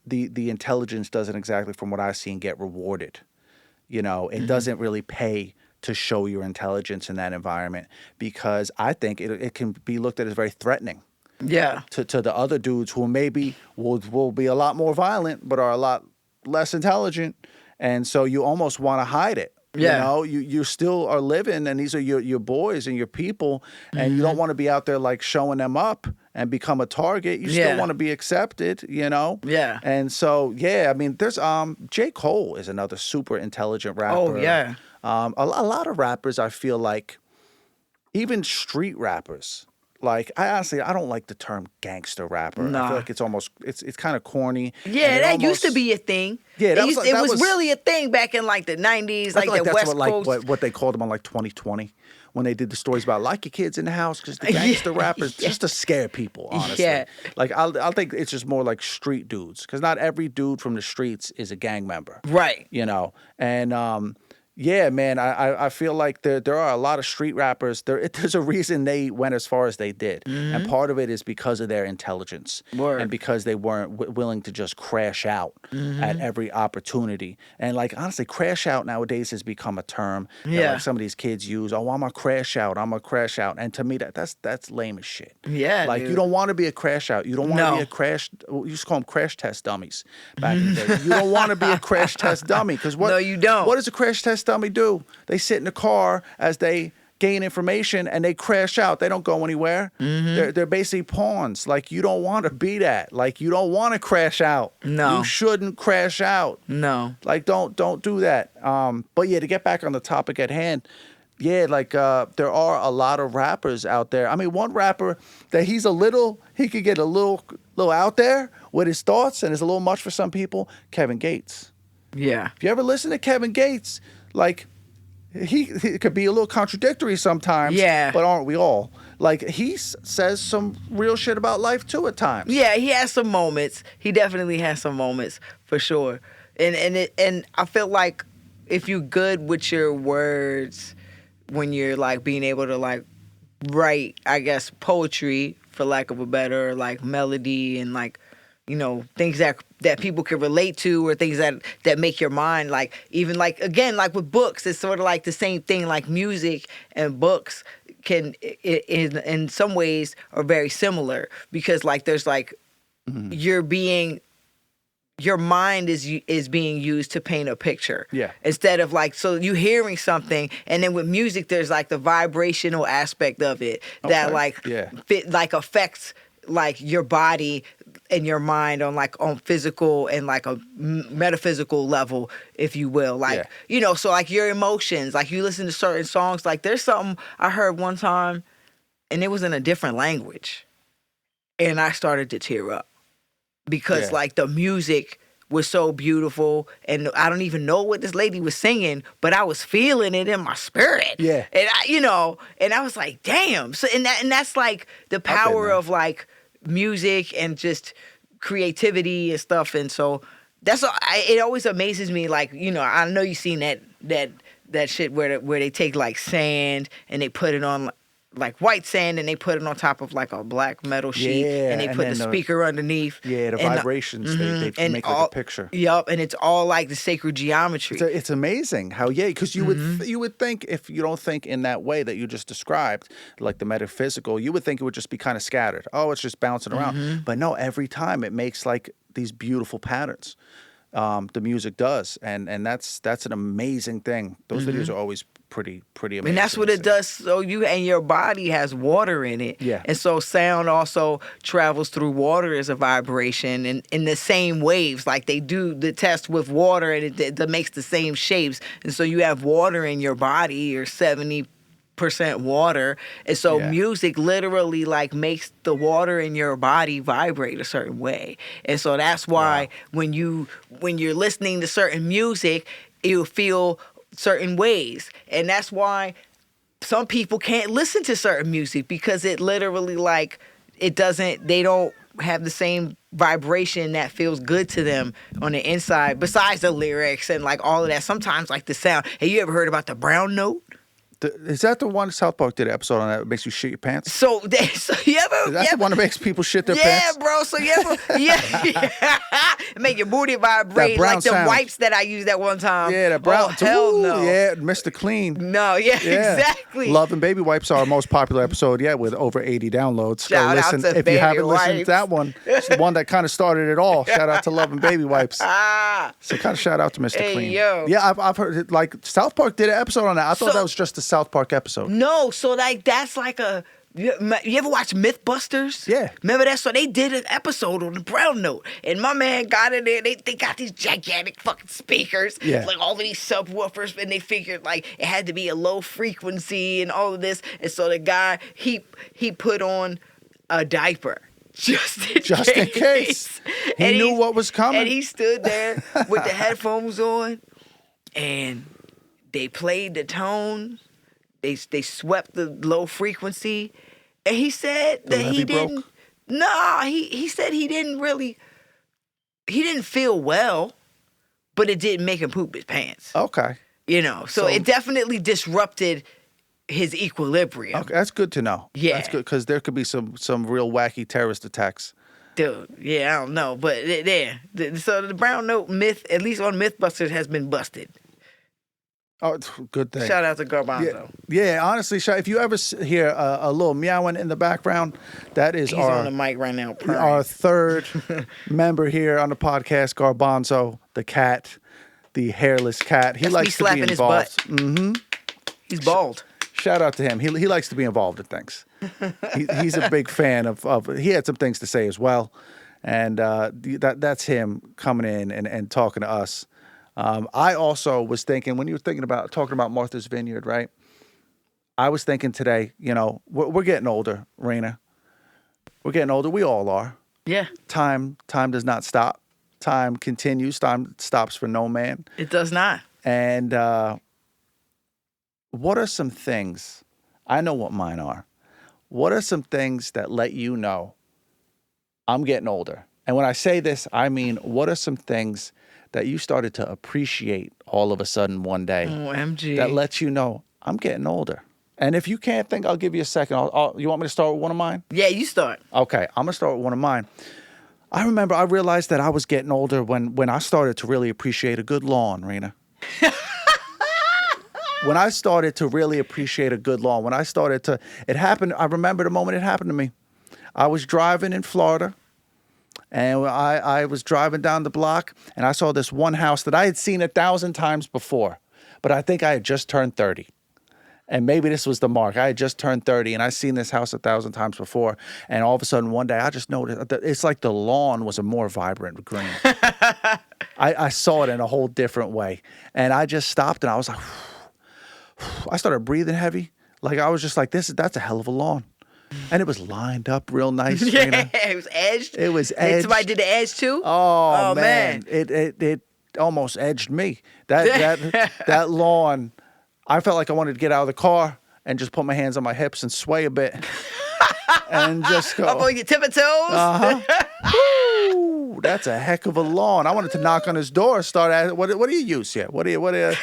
the intelligence doesn't exactly, from what I've seen, get rewarded. It doesn't really pay to show your intelligence in that environment, because I think it can be looked at as very threatening. Yeah. To the other dudes who maybe will be a lot more violent but are a lot less intelligent, and so you almost want to hide it. Yeah. You still are living, and these are your boys and your people, and you don't want to be out there like showing them up and become a target. You still want to be accepted, Yeah. And so I mean, there's J. Cole is another super intelligent rapper. Oh yeah. A lot of rappers, I feel like, even street rappers. Like, I don't like the term gangster rapper. Nah. I feel like it's almost, it's kind of corny. Yeah, that used to be a thing. Yeah, it was really a thing back in like the 90s, like the West Coast. What they called them on like 2020, when they did the stories about like your kids in the house, because the gangster rappers, just to scare people, honestly. Yeah. Like, I'll think it's just more like street dudes, because not every dude from the streets is a gang member. Right. And yeah, man, I feel like there are a lot of street rappers. There's a reason they went as far as they did. Mm-hmm. And part of it is because of their intelligence. Word. And because they weren't willing to just crash out at every opportunity. And like, honestly, crash out nowadays has become a term that like some of these kids use. Oh, I'm a crash out. And to me, that's lame as shit. Yeah, like, dude. You don't want to be a crash out. You don't want to be a crash. You used to call them crash test dummies back in the day. You don't want to be a crash test dummy, because No, you don't. What does a crash test dummy do? They sit in the car as they gain information and they crash out. They don't go anywhere. Mm-hmm. They're basically pawns. Like, you don't want to be that. Like, you don't want to crash out. No. You shouldn't crash out. No. Like, don't do that. But yeah, to get back on the topic at hand, yeah, like there are a lot of rappers out there. I mean, one rapper that he could get a little out there with his thoughts, and it's a little much for some people, Kevin Gates. Yeah. If you ever listen to Kevin Gates, like, he could be a little contradictory sometimes. Yeah. But aren't we all? Like, he says some real shit about life too at times. Yeah, he has some moments. He definitely has some moments, for sure. And I feel like if you're good with your words, when you're like being able to like write, I guess, poetry, for lack of a better, like melody, and like, things that people can relate to, or things that make your mind, like, even like, again, like with books, it's sort of like the same thing. Like, music and books can in some ways are very similar, because like there's like you're being your mind is being used to paint a picture. Yeah. Instead of like, so you hearing something, and then with music, there's like the vibrational aspect of it that like affects like your body and your mind on physical and like a metaphysical level, if you will. Like, so like your emotions, like you listen to certain songs, like there's something I heard one time and it was in a different language and I started to tear up because like the music was so beautiful and I don't even know what this lady was singing, but I was feeling it in my spirit. Yeah. And and I was like, damn. So, and that's like the power of like music and just creativity and stuff. And so that's it always amazes me. Like, I know you've seen that shit where they take like sand and they put it on like white sand and they put it on top of like a black metal sheet and they put the speaker underneath. Yeah, the vibrations, they make like a picture. Yup, and it's all like the sacred geometry. It's amazing how, because you would think, if you don't think in that way that you just described, like the metaphysical, you would think it would just be kind of scattered. Oh, it's just bouncing around. But no, every time it makes like these beautiful patterns. The music does, and that's an amazing thing. Those videos are always pretty amazing. And that's what it does. So your body has water in it. Yeah. And so sound also travels through water as a vibration and in the same waves. Like they do the test with water and it makes the same shapes. And so you have water in your body, you're 70% water. And so music literally like makes the water in your body vibrate a certain way. And so that's why when you're listening to certain music, you'll feel certain ways. And that's why some people can't listen to certain music because it literally like they don't have the same vibration that feels good to them on the inside besides the lyrics and like all of that. Sometimes like the sound. Have you ever heard about the brown note? Is that the one South Park did an episode on that makes you shit your pants? So you ever? That's the one that makes people shit their pants? Yeah, bro. So you ever? Make your booty vibrate like the wipes that I used that one time. Yeah, that brown. Oh, hell no. Yeah, Mr. Clean. No, exactly. Love and Baby Wipes are our most popular episode yet with over 80 downloads. Shout out to if Baby you haven't Wipes. listened to that one, it's the one that kind of started it all. Shout out to Love and Baby Wipes. So kind of shout out to Mr. Clean. Yo. Yeah, I've heard it, like South Park did an episode on that. I thought that was just the South Park episode. No, so like that's like you ever watch Mythbusters? Yeah. Remember that? So they did an episode on the brown note. And my man got in there. They got these gigantic fucking speakers. Yeah. Like all of these subwoofers. And they figured like it had to be a low frequency and all of this. And so the guy, he put on a diaper. Just in case. He knew what was coming. And he stood there with the headphones on. And they played the tone. They swept the low frequency, and he said that he didn't. Broke? No, he said he didn't feel well, but it didn't make him poop his pants. Okay. So it definitely disrupted his equilibrium. Okay, that's good to know. Yeah, that's good because there could be some real wacky terrorist attacks. Dude, yeah, I don't know, but so the brown note myth, at least on MythBusters, has been busted. Oh, good thing. Shout out to Garbanzo. Yeah, honestly, if you ever hear a little meowing in the background, that is He's on the mic right now. Our third member here on the podcast, Garbanzo, the cat, the hairless cat. He likes to be involved. Mm-hmm. He's bald. Shout out to him. He likes to be involved in things. He's a big fan of. He had some things to say as well, and that's him coming in and talking to us. I also was thinking, when you were talking about Martha's Vineyard, right? I was thinking today, we're getting older, Reina. We're getting older. We all are. Yeah. Time does not stop. Time continues. Time stops for no man. It does not. And what are some things, I know what mine are. What are some things that let you know I'm getting older? And when I say this, I mean, what are some things that you started to appreciate all of a sudden one day? OMG. That lets you know I'm getting older. And if you can't think, I'll give you a second. You want me to start with one of mine? Yeah, you start. Okay, I'm going to start with one of mine. I realized that I was getting older when I started to really appreciate a good lawn, Reina. When I started to really appreciate a good lawn, it happened, I remember the moment it happened to me. I was driving in Florida. And I was driving down the block, and I saw this one house that I had seen 1,000 times before, but I think I had just turned 30. And maybe this was the mark. I had just turned 30, and I seen this house 1,000 times before. And all of a sudden, one day, I just noticed that it's like the lawn was a more vibrant green. I saw it in a whole different way. And I just stopped, and I was like, I started breathing heavy. Like, I was just like, that's a hell of a lawn. And it was lined up real nice. Yeah, Reina. it was edged. It was edged. Somebody did the edge too? Oh man. It almost edged me. That lawn, I felt like I wanted to get out of the car and just put my hands on my hips and sway a bit. And just go. Up on your tippy toes? Woo, that's a heck of a lawn. I wanted to knock on his door, start asking, what do you use here? What do you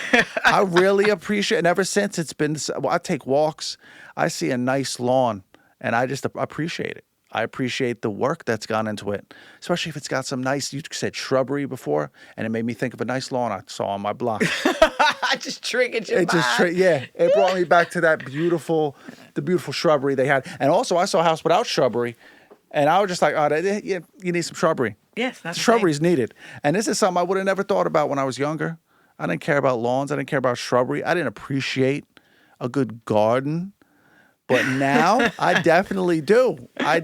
I really appreciate it. And ever since it's been, I take walks, I see a nice lawn, and I just appreciate it. I appreciate the work that's gone into it, especially if it's got some nice, you said shrubbery before, and it made me think of a nice lawn I saw on my block. I just triggered your mind. Yeah, it brought me back to the beautiful shrubbery they had. And also, I saw a house without shrubbery, and I was just like, oh, you need some shrubbery. Yes, that's shrubbery is needed. And this is something I would have never thought about when I was younger. I didn't care about lawns. I didn't care about shrubbery. I didn't appreciate a good garden. But now I definitely do. I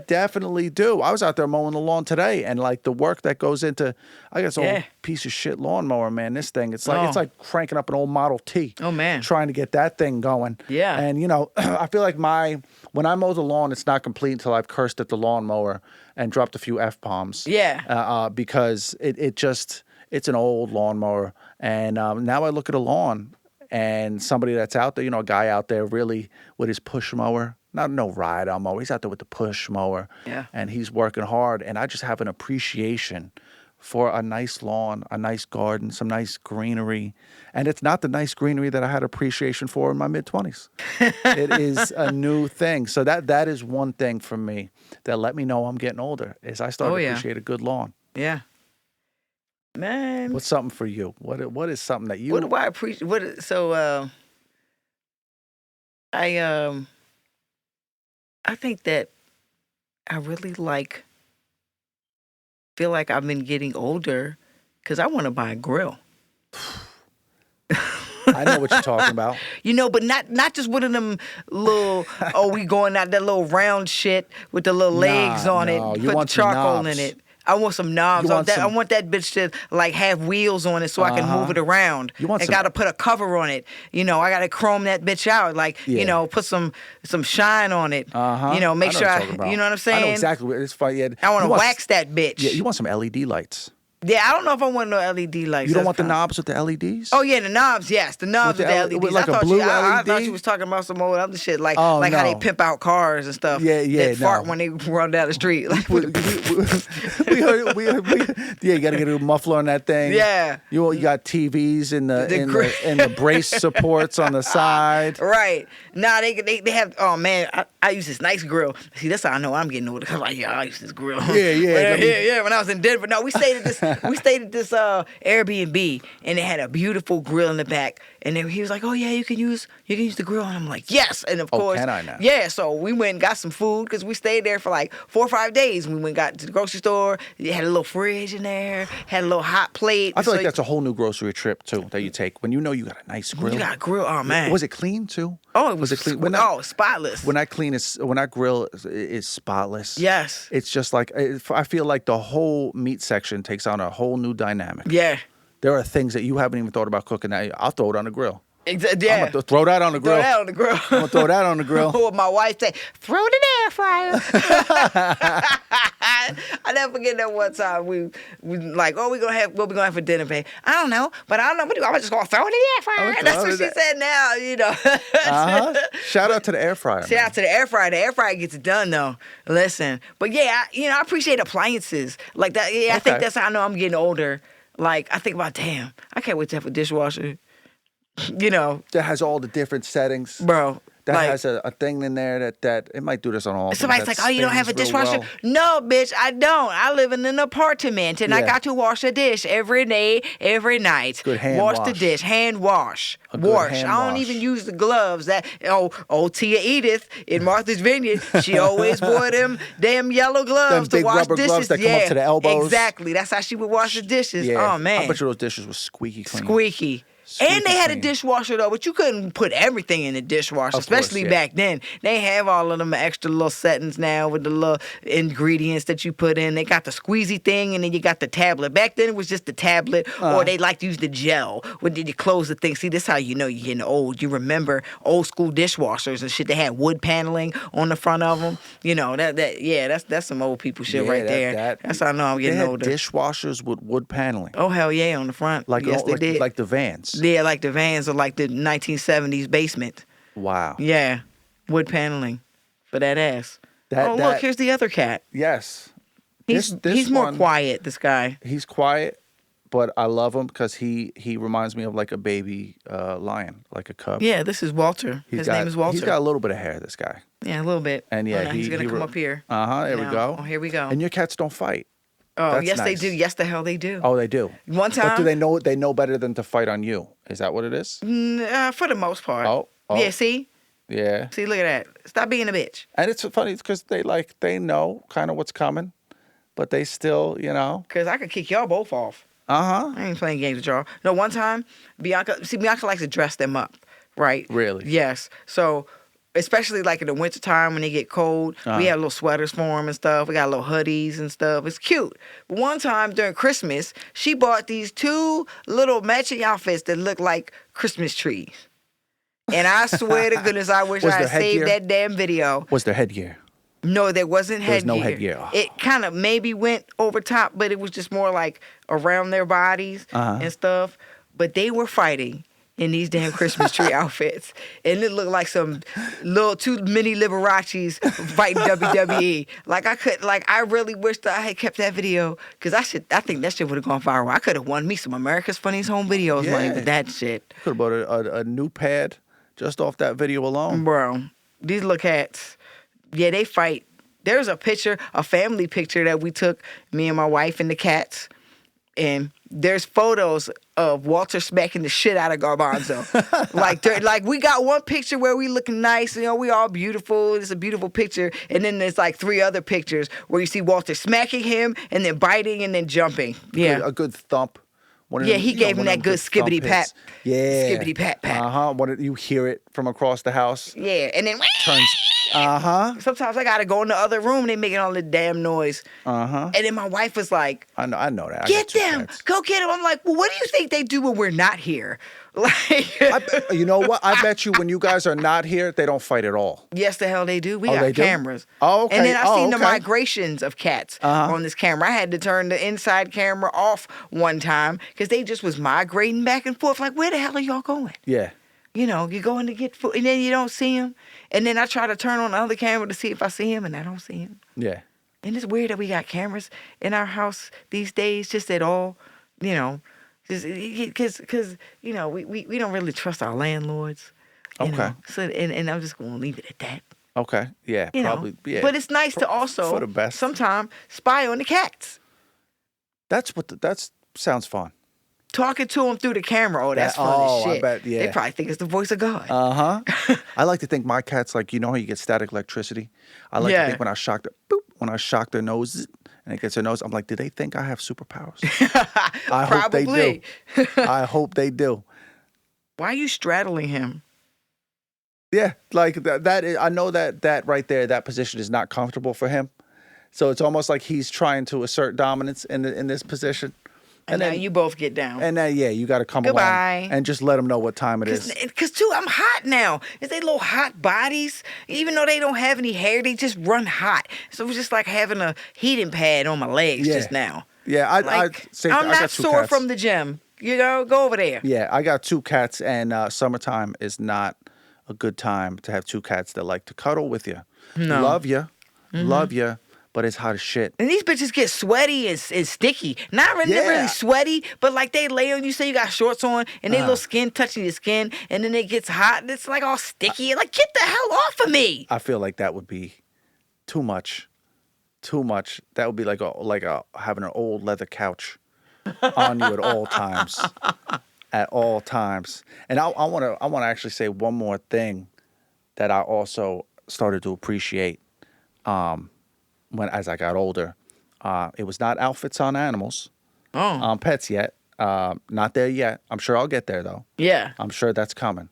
was out there mowing the lawn today, and like the work that goes into, I got this old piece of shit lawnmower, man. This thing, it's like cranking up an old Model T. Oh man, trying to get that thing going. Yeah. And I feel like when I mow the lawn, it's not complete until I've cursed at the lawnmower and dropped a few F-bombs. Yeah. Because it's an old lawnmower, and now I look at a lawn. And somebody that's out there, a guy out there really with his push mower, no ride-on mower. He's out there with the push mower. Yeah. And he's working hard. And I just have an appreciation for a nice lawn, a nice garden, some nice greenery. And it's not the nice greenery that I had appreciation for in my mid-20s. It is a new thing. So that is one thing for me that let me know I'm getting older, is I started to appreciate a good lawn. Yeah. Man, what's something for you? What is something that you? What do I appreciate? I think that I really feel like I've been getting older because I want to buy a grill. I know what you're talking about. But not just one of them little, we going out that little round shit with the little legs on it, put the charcoal in it. I want some knobs. I want that bitch to have wheels on it so I can move it around. Got to put a cover on it. I got to chrome that bitch out. Put some shine on it. Make sure you know what I'm saying? I know exactly what it's funny. Yeah. I want to wax that bitch. Yeah, you want some LED lights. Yeah, I don't know if I want no LED lights. You don't want the knobs with the LEDs? Oh yeah, the knobs. Yes, the knobs with the LEDs. With like a blue LED? I thought you was talking about some old other shit, how they pimp out cars and stuff. Yeah. That fart when they run down the street. We you got to get a muffler on that thing. Yeah. You got TVs in the brace supports on the side. Right. Nah, they have. Oh man, I use this nice grill. See, that's how I know I'm getting older. I'm like, I use this grill. Yeah. When I was in Denver, no, we stayed at this. We stayed at this Airbnb, and it had a beautiful grill in the back. And then he was like, "Oh yeah, you can use the grill." And I'm like, "Yes!" And of course, can I now? Yeah. So we went and got some food because we stayed there for 4 or 5 days. We went and got to the grocery store. It had a little fridge in there. Had a little hot plate. I feel like that's a whole new grocery trip too that you take when you know you got a nice grill. You got a grill, oh man. Was it clean too? Oh, it was clean. Spotless. When I grill is spotless. Yes. It's just I feel like the whole meat section takes on a whole new dynamic. Yeah. There are things that you haven't even thought about cooking that I'll throw it on the grill. Exactly. Yeah. I'm gonna throw that on the grill. I'm gonna throw that on the grill. What my wife said, throw it in the air fryer. I never forget that one time we what we gonna have for dinner, babe? I don't know. I'm just gonna throw it in the air fryer. That's what she said now, Shout out to the air fryer. Shout out to the air fryer. The air fryer gets it done though. Listen. But yeah, I appreciate appliances. Like that. Yeah, I think that's how I know I'm getting older. I think about, damn, I can't wait to have a dishwasher. That has all the different settings. Bro. that like, has a thing in there that it might do this on all of them. Somebody's like, oh, you don't have a spins real dishwasher? well. No, bitch, I don't. I live in an apartment, and I Yeah. got to wash a dish every day, every night. Good hand wash the wash. dish, hand wash. A good Wash. hand I don't wash. even use the gloves. That old Tia Edith in Martha's Vineyard, she always wore them damn yellow gloves Them to big wash rubber dishes. gloves that come up to the elbows. Exactly. That's how she would wash the dishes. Yeah. Oh man. I bet you those dishes were squeaky clean. Squeaky. Squeaky And they had a clean. dishwasher though, but you couldn't put everything in the dishwasher, Of course, especially yeah. back then. They have all of them extra little settings now with the little ingredients that you put in. They got the squeezy thing, and then you got the tablet. Back then it was just the tablet, or they like to use the gel. When did you close the thing? See, this is how you know you're getting old. You remember old school dishwashers and shit. They had wood paneling on the front of them. You know that's some old people shit right there. That's how I know I'm getting they had older. dishwashers with wood paneling. Oh hell yeah, on the front. Like, yes, they did. Like the Vans. Yeah, like the Vans or like the 1970s basement. Wow. Yeah, wood paneling for that ass. That- look, here's the other cat. Yes. He's This more one- quiet. This guy. He's quiet, but I love him because he reminds me of like a baby lion, like a cub. Yeah, this is Walter. His name is Walter. He's got a little bit of hair, this guy. Yeah, a little bit. And yeah, now he's gonna come up here. There we Now. go. Oh, here we go. And your cats don't fight. Oh, That's yes, they nice. do. Yes, the hell they do. Oh, they do. One But time. do they know? They know better than to fight on you. Is that what it is? For the most part. Oh. Yeah, see? Yeah. See, look at that. Stop being a bitch. And it's funny because they know kind of what's coming, but they still, Because I could kick y'all both off. Uh-huh. I ain't playing games with y'all. No, one time, Bianca likes to dress them up, right? Really? Yes. So, especially like in the wintertime when they get cold, we have little sweaters for them and stuff. We got little hoodies and stuff. It's cute. But one time during Christmas, she bought these 2 little matching outfits that look like Christmas trees. And I swear to goodness, I wish I Was had there headgear? saved that damn video. What's their headgear? No, there wasn't There was headgear. no headgear. Oh. It kind of maybe went over top, but it was just more like around their bodies and stuff. But they were fighting in these damn Christmas tree outfits, and it looked like some little 2 mini Liberace's fighting WWE. I really wish that I had kept that video because I think that shit would have gone viral. I could have won me some America's Funniest Home Videos money with that shit, Could have bought a new pad just off that video alone. bro. These little cats. Yeah, they fight. There's a picture, a family picture that we took, me and my wife and the cats. And there's photos of Walter smacking the shit out of Garbanzo. like we got one picture where we looking nice, we all beautiful. It's a beautiful picture. And then there's like 3 other pictures where you see Walter smacking him and then biting and then jumping. Yeah. A good thump. He gave him that good skibbity pat. Yeah. Skibbity pat pat. When you hear it from across the house. Yeah. And then Turns. sometimes I gotta go in the other room. They making all the damn noise. And then my wife was like, I know that. I "Get got 2 them, cats. go get them." I'm like, "Well, what do you think they do when we're not here?" Like, You know what? I bet you when you guys are not here, they don't fight at all. yes, the hell they do. We Oh, got they do? cameras. Oh, okay. And then I've Oh, seen the okay. migrations of cats on this camera. I had to turn the inside camera off one time because they just was migrating back and forth. Like, where the hell are y'all going? Yeah. You're going to get food, and then you don't see him. And then I try to turn on the other camera to see if I see him, and I don't see him. Yeah. And it's weird that we got cameras in our house these days, just at all, just because we don't really trust our landlords. you Okay. know. So and I'm just gonna leave it at that. Okay. Yeah. You Probably. know. Yeah. But it's nice to also for the best. sometimes spy on the cats. That sounds fun. Talking to them through the camera. Oh, that's fun as I shit. bet, yeah. They probably think it's the voice of God. I like to think my cat's like, you know how you get static electricity? I like to think when I shock their noses and it gets their nose, I'm like, do they think I have superpowers? I hope they do. I hope they do. Why are you straddling him? Yeah, like that is, I know that right there, that position is not comfortable for him. So it's almost like he's trying to assert dominance in this position. And then you both get down. And then, you got to come Goodbye. along and just let them know what time it is. Because, too, I'm hot now. It's they little hot bodies. Even though they don't have any hair, they just run hot. So it's just like having a heating pad on my legs just now. Yeah, I'm I not got two sore cats. from the gym. Go over there. Yeah, I got 2 cats, and summertime is not a good time to have 2 cats that like to cuddle with you. No. Love you, but it's hot as shit. And these bitches get sweaty and sticky. Not really, really sweaty, but like they lay on you, say you got shorts on, and they little skin touching your skin, and then it gets hot, and it's like all sticky. Like, get the hell off of me. I feel like that would be too much. Too much. That would be like having an old leather couch on you at all times. At all times. And I want to actually say one more thing that I also started to appreciate as I got older. It was not outfits on animals, on pets yet. Not there yet. I'm sure I'll get there though. Yeah. I'm sure that's coming.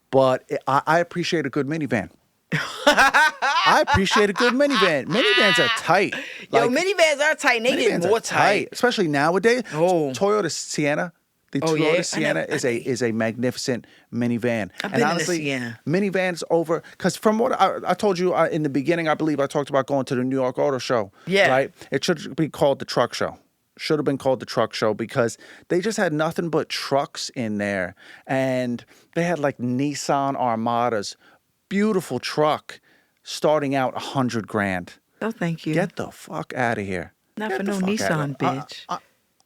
But I appreciate a good minivan. I appreciate a good minivan. Minivans are tight. Minivans are tight. And they get more tight. Especially nowadays. Toyota Sienna. The Toyota Sienna is a magnificent minivan. And honestly, minivans over, because from what I told you in the beginning, I believe I talked about going to the New York Auto Show. Yeah. Right? It should be called the Truck Show. Should have been called the Truck Show because they just had nothing but trucks in there. And they had like Nissan Armadas. Beautiful truck starting out $100,000. Oh, thank you. Get the fuck out of here. Not for no Nissan, bitch.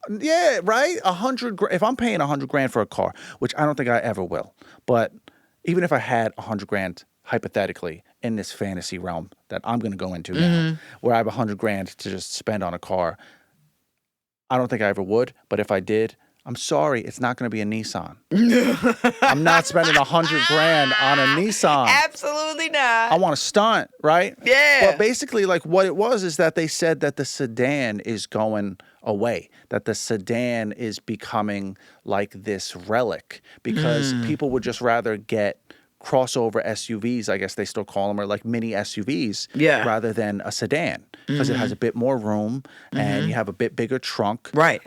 Yeah, right? $100,000. If I'm paying $100,000 for a car, which I don't think I ever will, but even if I had $100,000 hypothetically in this fantasy realm that I'm going to go into now, where I have $100,000 to just spend on a car, I don't think I ever would. But if I did, I'm sorry, it's not going to be a Nissan. I'm not spending $100,000 on a Nissan. Absolutely not. I want a stunt, right? Yeah. But basically, like what it was is that they said that the sedan is going away, that the sedan is becoming like this relic because people would just rather get crossover SUVs, I guess they still call them, or like mini SUVs, rather than a sedan because it has a bit more room and you have a bit bigger trunk. Right.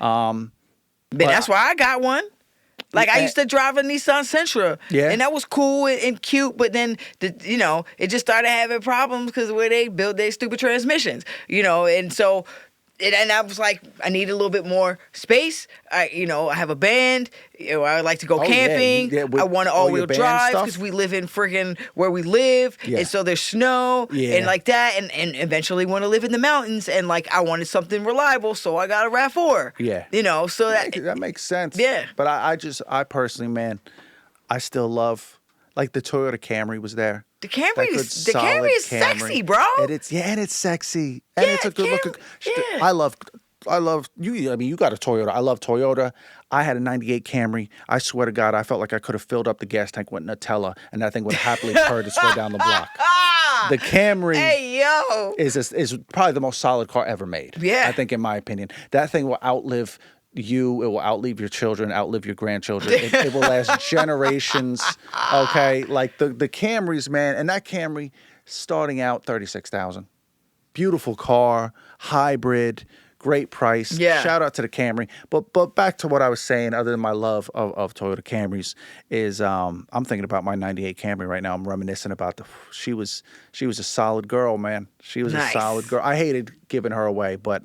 But that's why I got one. Like, I used to drive a Nissan Sentra. Yeah. And that was cool and cute, but then, it just started having problems because of where they build their stupid transmissions, and so... And I was like, I need a little bit more space. I have a band. I like to go camping. I want to all-wheel drive because we live in friggin' where we live. Yeah. And so there's snow and like that. And eventually want to live in the mountains. And like, I wanted something reliable, so I got a RAV4. Yeah. So that makes sense. Yeah. But I personally, man, I still love, like the Toyota Camry was there. The Camry is sexy, bro. And it's sexy. And it's a good looking. Yeah. I love you. I mean, you got a Toyota. I love Toyota. I had a 98 Camry. I swear to God, I felt like I could have filled up the gas tank with Nutella and that thing would happily purred its way down the block. The Camry is probably the most solid car ever made. Yeah. I think, in my opinion. That thing will outlive you, it will outlive your children, outlive your grandchildren. It will last generations. Okay, like the Camrys, man, and that Camry starting out $36,000. Beautiful car, hybrid, great price. Yeah. Shout out to the Camry. But back to what I was saying, other than my love of Toyota Camrys, is I'm thinking about my 98 Camry right now. I'm reminiscing about she was a solid girl, man. She was a solid girl. I hated giving her away, but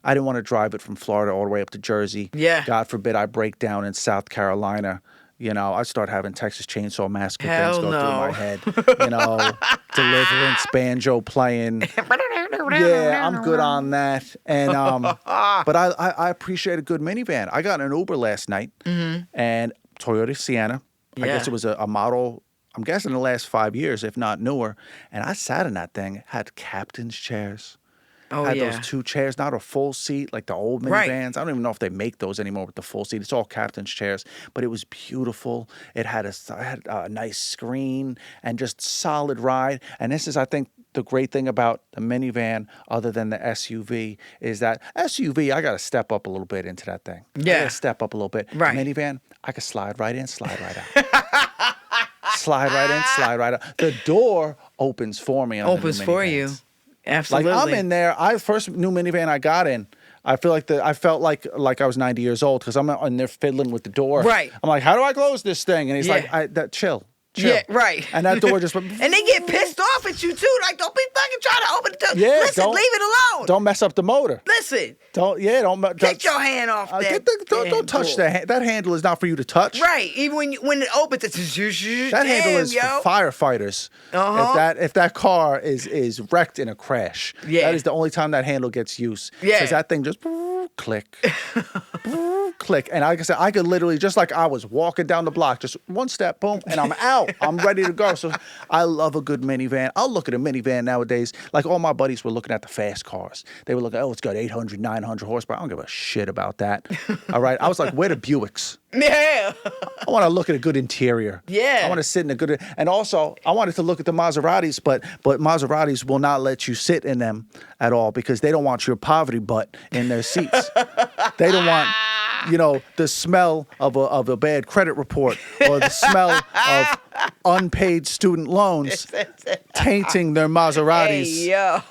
I didn't want to drive it from Florida all the way up to Jersey. Yeah. God forbid I break down in South Carolina. I start having Texas Chainsaw Massacre things go through my head. Deliverance, banjo playing. Yeah, I'm good on that. And but I appreciate a good minivan. I got an Uber last night, and Toyota Sienna. I guess it was a model, I'm guessing the last 5 years, if not newer. And I sat in that thing, had captain's chairs. Had those two chairs, not a full seat like the old minivans. Right. I don't even know if they make those anymore with the full seat. It's all captain's chairs, but it was beautiful. It had a nice screen and just solid ride. And this is, I think, the great thing about the minivan, other than the SUV, is that SUV, I got to step up a little bit into that thing. Yeah. I got to step up a little bit. Right. Minivan, I could slide right in, slide right out. Slide right in, slide right out. The door opens for me. Opens for you. Absolutely. Like, I'm in there. First new minivan I got in, I felt like I was 90 years old because I'm in there fiddling with the door. Right. I'm like, how do I close this thing? And he's like, chill. Chill. Yeah, right. And that door just went... And they get pissed off at you too. Like, don't be fucking trying to open the door. Yeah, Listen, leave it alone. Don't mess up the motor. Listen. Don't Get your hand off that. Don't touch that. That handle is not for you to touch. Right. Even when it opens, it's that handle is for firefighters. If that car is wrecked in a crash, that is the only time that handle gets use. Yeah. Because that thing just click, click, and like I said, I could literally just like I was walking down the block, just one step, boom, and I'm out. I'm ready to go. So I love a good minivan. I'll look at a minivan nowadays. Like all my buddies were looking at the fast cars. They were looking, oh, it's got 800, 900 horsepower. I don't give a shit about that. All right. I was like, where the Buicks? Yeah. I want to look at a good interior. Yeah. I want to sit in a good, and also I wanted to look at the Maseratis, but Maseratis will not let you sit in them at all because they don't want your poverty butt in their seats. They don't want, the smell of a bad credit report or the smell of unpaid student loans tainting their Maseratis. Hey, yo.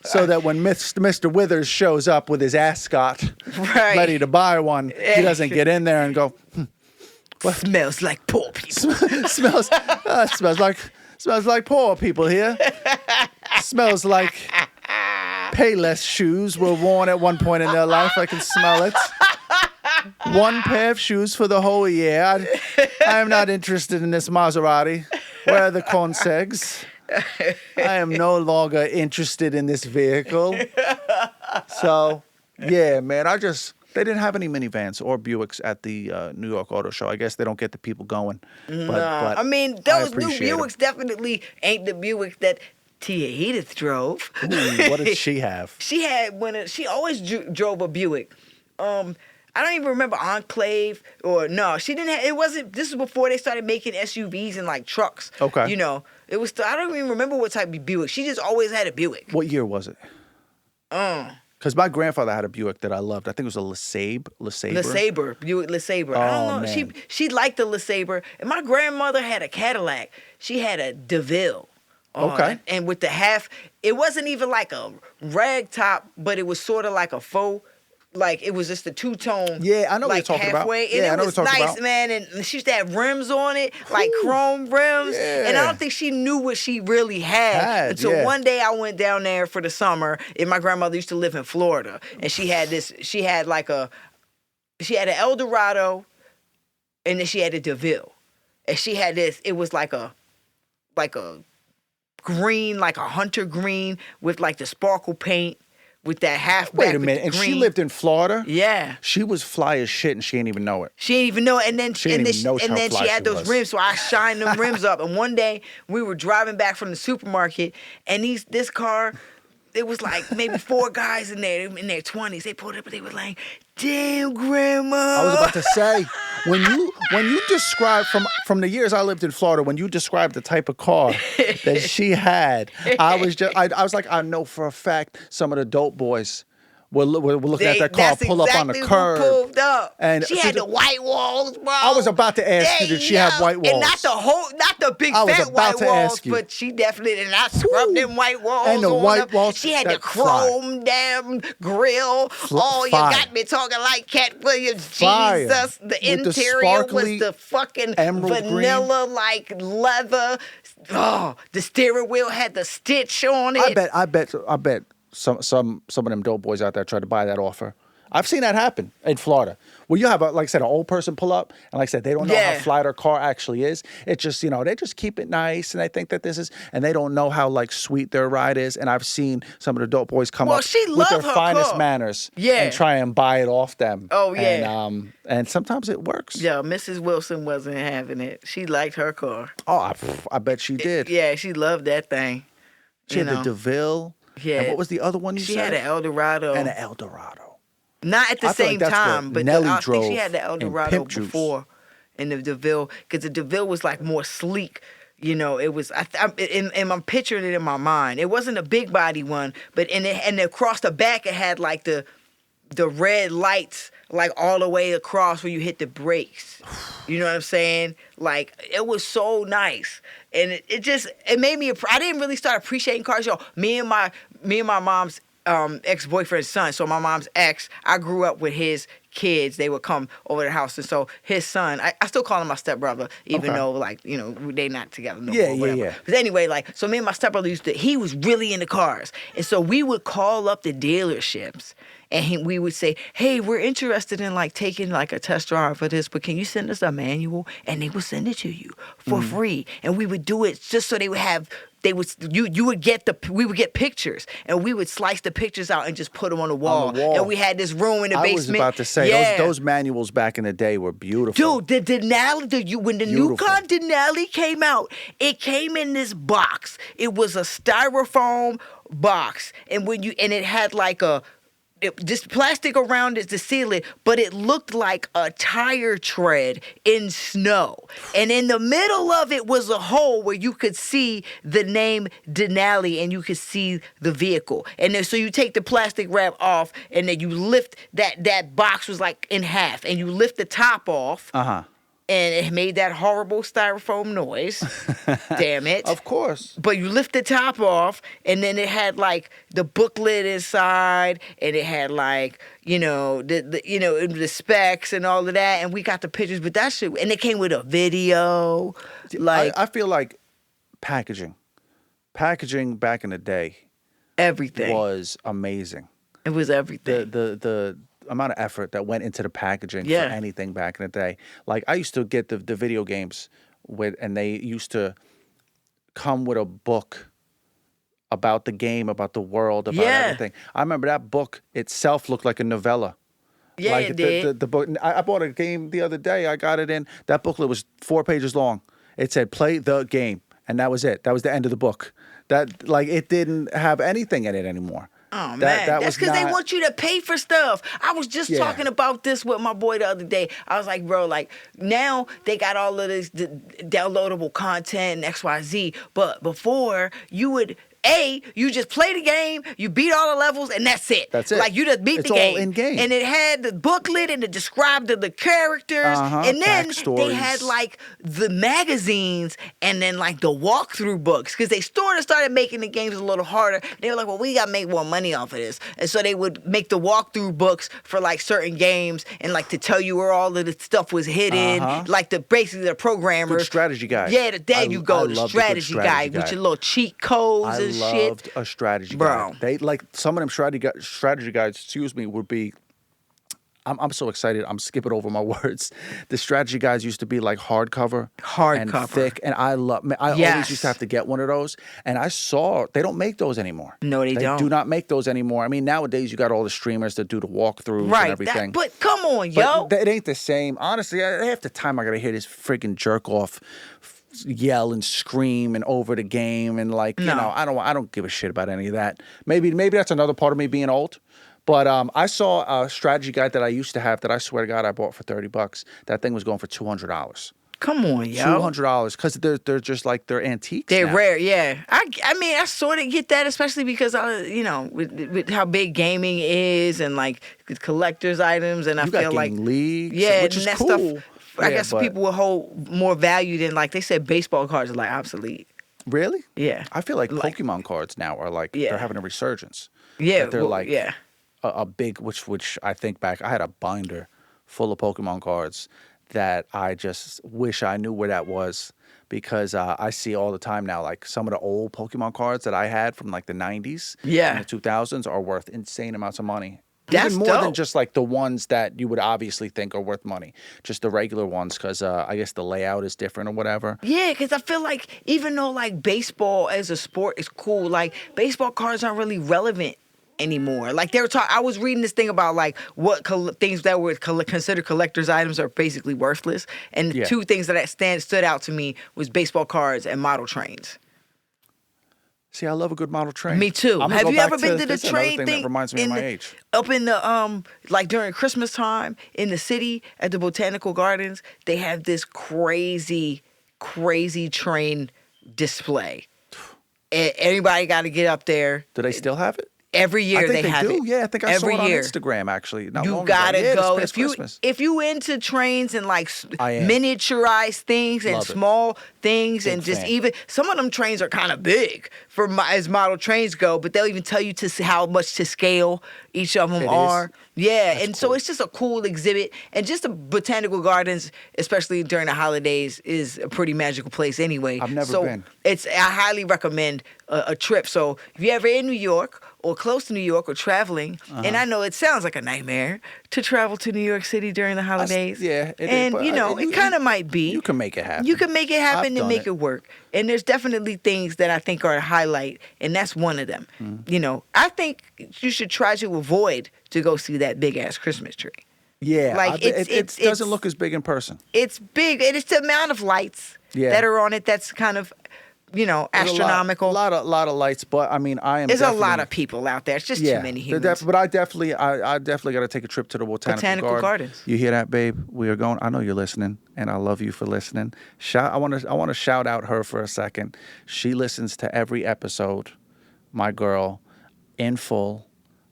So that when Mr. Withers shows up with his ascot, ready to buy one, he doesn't get in there and go, what? Smells like poor people. smells like poor people here. Smells like Payless shoes were worn at one point in their life. I can smell it. One pair of shoes for the whole year. I am not interested in this Maserati. Where are the consegs? I am no longer interested in this vehicle. So, yeah, man, they didn't have any minivans or Buicks at the New York Auto Show. I guess they don't get the people going. But I mean, those new Buicks definitely ain't the Buicks that Tia Edith drove. Ooh, what did she have? She always drove a Buick. I don't even remember Enclave or no, she didn't have, it wasn't, this was before they started making SUVs and like trucks. Okay. It was, I don't even remember what type of Buick. She just always had a Buick. What year was it? Because my grandfather had a Buick that I loved. I think it was a LeSabre. Buick LeSabre. I don't know. Man. She liked the LeSabre. And my grandmother had a Cadillac. She had a DeVille. Okay. And with the it wasn't even like a rag top, but it was sort of like a faux. Like, it was just a two-tone. Yeah, I know what you're talking halfway. about. Yeah, and it was nice, man. And she used to have rims on it, like chrome rims. Yeah. And I don't think she knew what she really had until one day I went down there for the summer. And my grandmother used to live in Florida. And she had an Eldorado, and then she had a DeVille. And she had this, it was like a green, like a hunter green with like the sparkle paint. With that half back. Wait a minute, and she lived in Florida? Yeah. She was fly as shit and she didn't even know it. She didn't even know it. And then she had those rims, so I shined them rims up. And one day we were driving back from the supermarket, and this car, it was like maybe 4 guys in there in their 20s. They pulled up and they were like, "Damn, Grandma." I was about to say, when you describe from the years I lived in Florida, when you described the type of car that she had, I was like, I know for a fact some of the dope boys were looking at that car pull up on the curb. Pulled up. And she had the white walls, bro. I was about to ask you, did she have white walls? And not the big fat white walls, but she definitely did not scrub them white walls. And the white walls. She had the chrome damn grill. You got me talking like Cat Williams. Jesus, the interior was the fucking vanilla like leather. Oh, the steering wheel had the stitch on it. I bet. Some of them dope boys out there try to buy that offer. I've seen that happen in Florida. Where you have, like I said, an old person pull up, and like I said, they don't know how fly their car actually is. It's just, they just keep it nice, and they think that this is, and they don't know how, like, sweet their ride is. And I've seen some of the dope boys come up with their finest manners and try and buy it off them. Oh, yeah. And sometimes it works. Yeah, Mrs. Wilson wasn't having it. She liked her car. Oh, I bet she did. Yeah, she loved that thing. She had the DeVille. Yeah. And what was the other one you said? She had an Eldorado. And an Eldorado. Not at the same time, but I think she had the Eldorado before in the DeVille, because the DeVille was like more sleek. It was, and I'm picturing it in my mind. It wasn't a big body one, but and across the back it had like the red lights like all the way across where you hit the brakes. You know what I'm saying? Like, it was so nice. And it made me, I didn't really start appreciating cars. Me and my mom's ex-boyfriend's son. So my mom's ex, I grew up with his kids. They would come over to the house, and so his son, I still call him my stepbrother, even though like they not together no more. Whatever. Yeah. But anyway, like so, me and my stepbrother he was really into cars, and so we would call up the dealerships. And we would say, hey, we're interested in like taking like a test drive for this, but can you send us a manual? And they would send it to you for free. And we would do it just so we would get pictures, and we would slice the pictures out and just put them on the wall. And we had this room in the basement. I was about to say, those manuals back in the day were beautiful. Dude, the Denali, when the new car Denali came out, it came in this box. It was a styrofoam box, and it had like just plastic around it to seal it, but it looked like a tire tread in snow. And in the middle of it was a hole where you could see the name Denali and you could see the vehicle. And then so you take the plastic wrap off, and then you lift that box was like in half, and you lift the top off. And it made that horrible styrofoam noise. Damn it. Of course. But you lift the top off, and then it had like the booklet inside, and it had like, the specs and all of that, and we got the pictures, but that shit, and it came with a video. Like I feel like packaging back in the day, everything was amazing. It was everything. The amount of effort that went into the packaging for anything back in the day. Like I used to get the video games and they used to come with a book about the game, about the world, about everything. I remember that book itself looked like a novella. Yeah, like it did. The book. I bought a game the other day. I got it in. That booklet was 4 pages long. It said play the game, and that was it. That was the end of the book. That like it didn't have anything in it anymore. Oh, man. That's because they want you to pay for stuff. I was just talking about this with my boy the other day. I was like, bro, like, now they got all of this downloadable content and XYZ. But before, you just play the game, you beat all the levels, and that's it. That's it. Like, you just beat the game. It's all in game. And it had the booklet, and it described the characters. And then they had, like, the magazines, and then, like, the walkthrough books. Because they sort of started making the games a little harder. They were like, well, we got to make more money off of this. And so they would make the walkthrough books for, like, certain games, and, like, to tell you where all of the stuff was hidden. Like, basically the programmers. Good strategy guide. Yeah, there you go. The strategy guide with your little cheat codes and I loved a strategy guide. They like some of them strategy guides. Would be. I'm so excited. I'm skipping over my words. The strategy guides used to be like hardcover and thick, and I always used to have to get one of those. And I saw they don't make those anymore. No, they don't. Do not make those anymore. I mean, nowadays you got all the streamers that do the walkthroughs and everything. But come on, yo, it ain't the same. Honestly, half the time I gotta hear this freaking jerk off yell and scream and over the game and like I don't give a shit about any of that. Maybe that's another part of me being old. But I saw a strategy guide that I used to have that I swear to God I bought for $30. That thing was going for $200. Come on, yo. $200 because they're just like they're antiques. They're now. Rare, yeah. I mean I sort of get that, especially because with how big gaming is and like collector's items, and I feel like leagues, which is that cool. Stuff, I guess people will hold more value than, like they said, baseball cards are like obsolete. Really? Yeah. I feel like Pokemon cards now are like they're having a resurgence. Yeah, that they're a big which I think back. I had a binder full of Pokemon cards that I just wish I knew where that was, because I see all the time now like some of the old Pokemon cards that I had from like the 90s and the 2000s are worth insane amounts of money. That's even more dope. than just like the ones that you would obviously think are worth money. Just the regular ones, because I guess the layout is different or whatever. Yeah, because I feel like even though like baseball as a sport is cool, like baseball cards aren't really relevant anymore. Like they were talking, I was reading this thing about like what things that were considered collector's items are basically worthless. And the two things that stood out to me was baseball cards and model trains. See, I love a good model train. Me too. Have you ever been to the train thing? That reminds me of my age. Up in the like during Christmas time in the city at the Botanical Gardens, they have this crazy train display. And everybody got to get up there. Do they still have it? Every year I think they have do. it. Yeah, I think I saw Every it on year. Instagram actually. Not You long gotta ago. Yeah, go this past Christmas. if you into trains and like I am. miniaturized things and Love it. small things Big and just fan. even some of them trains are kind of big for as model trains go, but they'll even tell you to see how much to scale each of them It is? are. Yeah, That's and so cool. it's just a cool exhibit, and just the botanical gardens, especially during the holidays, is a pretty magical place anyway. I've never so been. I highly recommend a trip. So if you're ever in New York or close to New York or traveling, and I know it sounds like a nightmare to travel to New York City during the holidays. Yeah, it is, and but it kind of might be. You can make it happen. You can make it happen I've and done make it work. And there's definitely things that I think are a highlight, and that's one of them. I think you should try to avoid to go see that big ass Christmas tree. Yeah, Like, it doesn't look as big in person. It's big, and it's the amount of lights that are on it that's kind of, astronomical. A lot of lights, but I mean, I am. There's a lot of people out there. It's just too many humans. But I definitely got to take a trip to the botanical gardens. You hear that, babe? We are going. I know you're listening, and I love you for listening. I want to shout out her for a second. She listens to every episode, my girl, in full.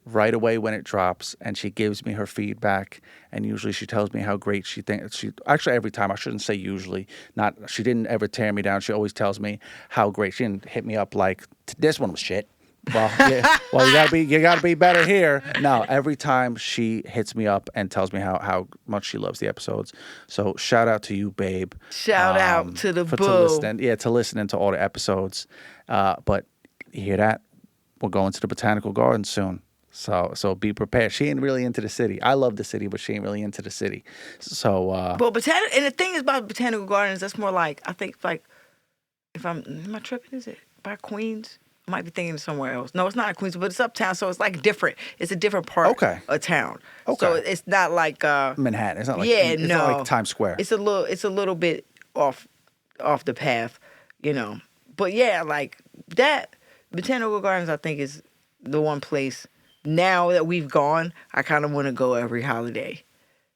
Right away when it drops, and she gives me her feedback, and usually she tells me how great she thinks. Actually every time, I shouldn't say usually. She didn't ever tear me down. She always tells me how great. She didn't hit me up like this one was shit. Well, yeah, you gotta be better here. No, every time she hits me up and tells me how much she loves the episodes. So shout out to you, babe. Shout out to the boo. To listening to all the episodes. But you hear that? We're going to the botanical gardens soon. So be prepared. She ain't really into the city. I love the city, but she ain't really into the city. So and the thing is about botanical gardens, that's more like, I think, like, am I tripping? Is it by Queens? I might be thinking of somewhere else. No, it's not in Queens, but it's uptown, so it's like different. It's a different part of town. Okay. So it's not like Manhattan. It's not like it's not like Times Square. It's a little bit off the path, But yeah, like that botanical gardens, I think, is the one place. Now that we've gone, I kind of want to go every holiday,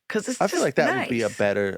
because I feel like that would be a better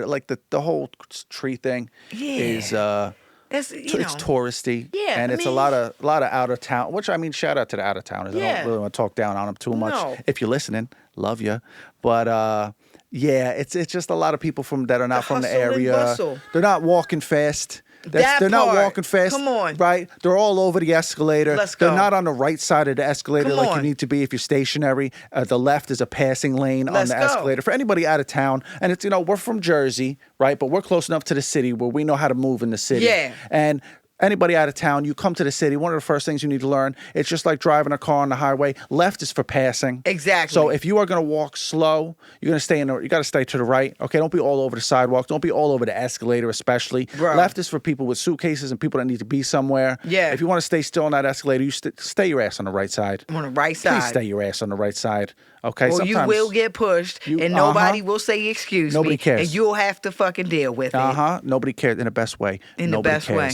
like the whole tree thing is it's touristy, and it's a lot of out of town. Which I mean, shout out to the out of towners. I don't really want to talk down on them too much. No. If you're listening, love you, but it's just a lot of people that are not from the area. They're not walking fast. They're not walking fast. Come on. Right? They're all over the escalator. Let's go. They're not on the right side of the escalator like you need to be if you're stationary. The left is a passing lane on the escalator. For anybody out of town, and it's, we're from Jersey, right? But we're close enough to the city where we know how to move in the city. Yeah. And anybody out of town, you come to the city, one of the first things you need to learn, it's just like driving a car on the highway. Left is for passing. Exactly. So if you are going to walk slow, you're going to you got to stay to the right. Okay, don't be all over the sidewalk. Don't be all over the escalator, especially. Bro. Left is for people with suitcases and people that need to be somewhere. Yeah. If you want to stay still on that escalator, you stay your ass on the right side. On the right side. Please stay your ass on the right side. Okay. Or you will get pushed, and nobody will say excuse Nobody me. cares. And you'll have to fucking deal with it. Nobody cares in the best way. The best way.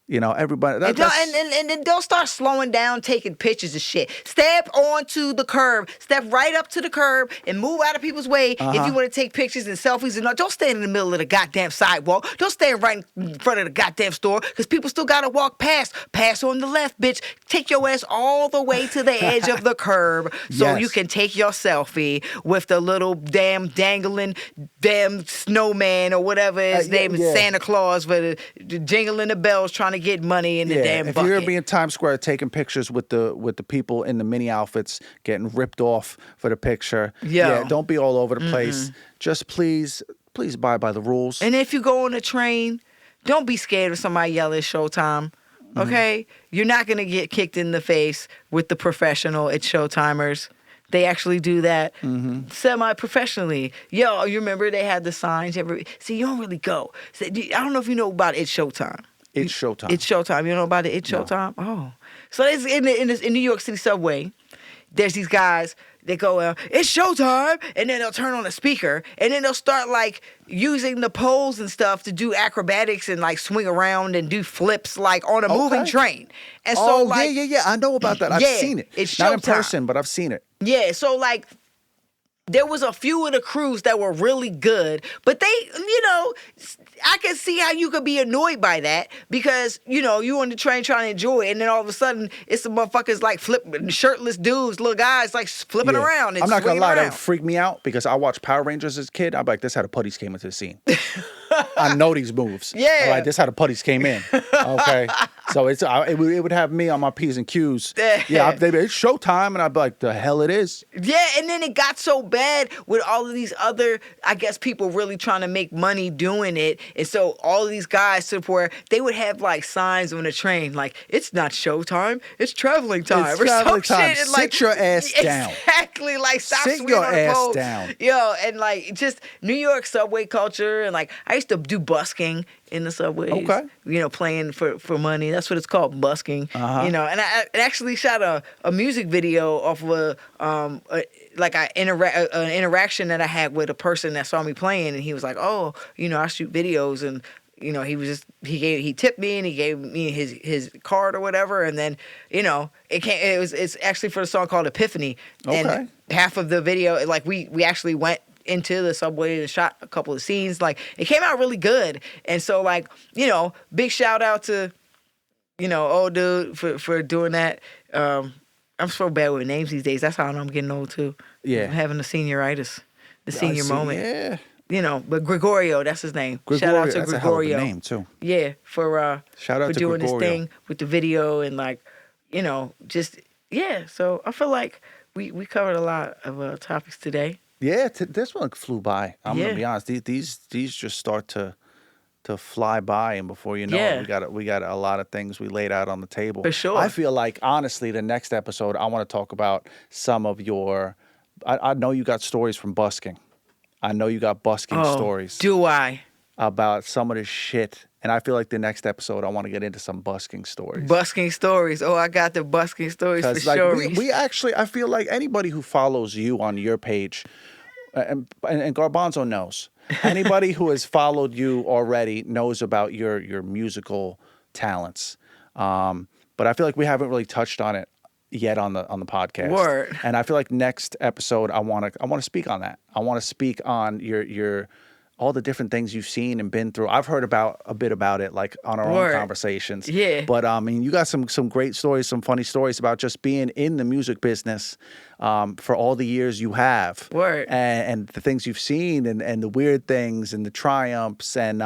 Everybody. And then they'll start slowing down, taking pictures of shit. Step onto the curb. Step right up to the curb and move out of people's way if you want to take pictures and selfies. And don't stand in the middle of the goddamn sidewalk. Don't stand right in front of the goddamn store, because people still got to walk past. Pass on the left, bitch. Take your ass all the way to the edge of the curb so you can take your selfie with the little damn dangling damn snowman or whatever his name is, Santa Claus, for the jingling the bells trying to get money in the damn bucket. If you're gonna be in Times Square taking pictures with the people in the mini outfits getting ripped off for the picture, don't be all over the place. Just please abide by the rules. And if you go on a train, don't be scared of somebody yelling showtime. Okay? You're not gonna get kicked in the face with the professional at Showtimers. They actually do that semi-professionally. Yo, you remember they had the signs? See, you don't really go. I don't know if you know about It's Showtime. It's Showtime. It's Showtime. You know about it? It's Showtime? Oh. So it's in New York City subway, there's these guys that go, it's showtime, and then they'll turn on a speaker, and then they'll start, like, using the poles and stuff to do acrobatics and, like, swing around and do flips, like, on a moving train. And so, yeah. I know about that. I've seen it. It's Not in showtime. person, but I've seen it. Yeah, so, like, there was a few of the crews that were really good, but they, I can see how you could be annoyed by that because, you on the train trying to enjoy it, and then all of a sudden it's some motherfuckers like flipping, shirtless dudes, little guys like flipping around and I'm not gonna lie, around. that would freak me out because I watched Power Rangers as a kid. I'm like, this how the putties came into the scene. I know these moves. Yeah. I'm like, this how the putties came in. Okay. So it would have me on my P's and Q's. Yeah, it's showtime, and I'd be like, the hell it is. Yeah, and then it got so bad with all of these other, I guess, people really trying to make money doing it. And so all of these guys to where they would have like signs on the train, like, it's not showtime, it's traveling time. It's or traveling some time. Shit. And, Sit like, your ass down. Exactly. Like, stop Sit swinging your on the ass pole. down. And like, just New York subway culture. And like, I used to do busking in the subways. Okay. Playing for money. That's what it's called, busking. Uh-huh. And I actually shot a music video off of an interaction that I had with a person that saw me playing, and he was like, "Oh, I shoot videos," and he tipped me and he gave me his card or whatever, and then it's actually for a song called Epiphany. Okay. And half of the video, like we actually went into the subway and shot a couple of scenes. Like, it came out really good, and so like big shout out to old dude for doing that. I'm so bad with names these days. That's how I know I'm getting old too. Yeah. I'm having the senioritis, the senior moment. Yeah. But Gregorio, that's his name. Gregorio, Shout out to that's Gregorio. a hell of a name too. Yeah, for shout out for to doing Gregorio. this thing with the video and like, So I feel like we covered a lot of topics today. Yeah, this one flew by. I'm gonna Yeah. be honest. These just start to fly by, and before you know Yeah. it, we got a lot of things we laid out on the table. For sure. I feel like honestly, the next episode I want to talk about some of your. I know you got stories from busking. I know you got busking stories. Do I? About some of the shit, and I feel like the next episode I want to get into some busking stories. Busking stories. Oh, I got the busking stories for like, sure. we actually, I feel like anybody who follows you on your page, and Garbanzo knows. Anybody who has followed you already knows about your musical talents. But I feel like we haven't really touched on it yet on the podcast. Word. And I feel like next episode I want to speak on that. I want to speak on your all the different things you've seen and been through. I've heard a bit about it, like on our own conversations. Yeah. But you got some great stories, some funny stories about just being in the music business for all the years you have. Word. And the things you've seen and the weird things and the triumphs and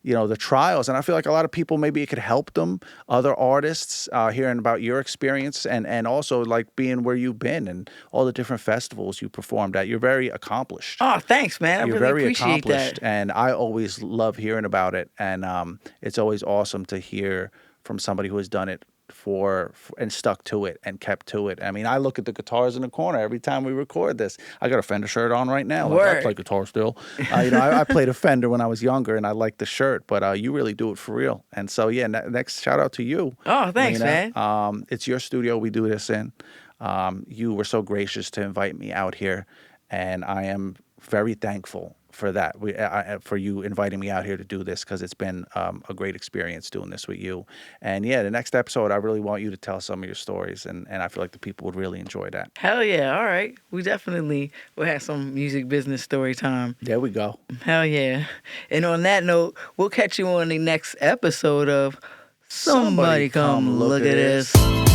the trials. And I feel like a lot of people, maybe it could help them, other artists, hearing about your experience and also like being where you've been and all the different festivals you performed at. You're very accomplished. Oh, thanks, man. You're I really very appreciate accomplished, that. and I always love hearing about it. And it's always awesome to hear from somebody who has done it and stuck to it and kept to it. I mean, I look at the guitars in the corner every time we record this. I got a Fender shirt on right now. Like, I play guitar still. I played a Fender when I was younger, and I like the shirt. But you really do it for real. And so, yeah, next shout out to you. Oh, thanks, Reina. man. It's your studio we do this in. You were so gracious to invite me out here, and I am very thankful for that. For you inviting me out here to do this, because it's been a great experience doing this with you. And yeah, the next episode, I really want you to tell some of your stories, and I feel like the people would really enjoy that. Hell yeah. All right. We definitely will have some music business story time. There we go. Hell yeah. And on that note, we'll catch you on the next episode of Somebody Come Look at This.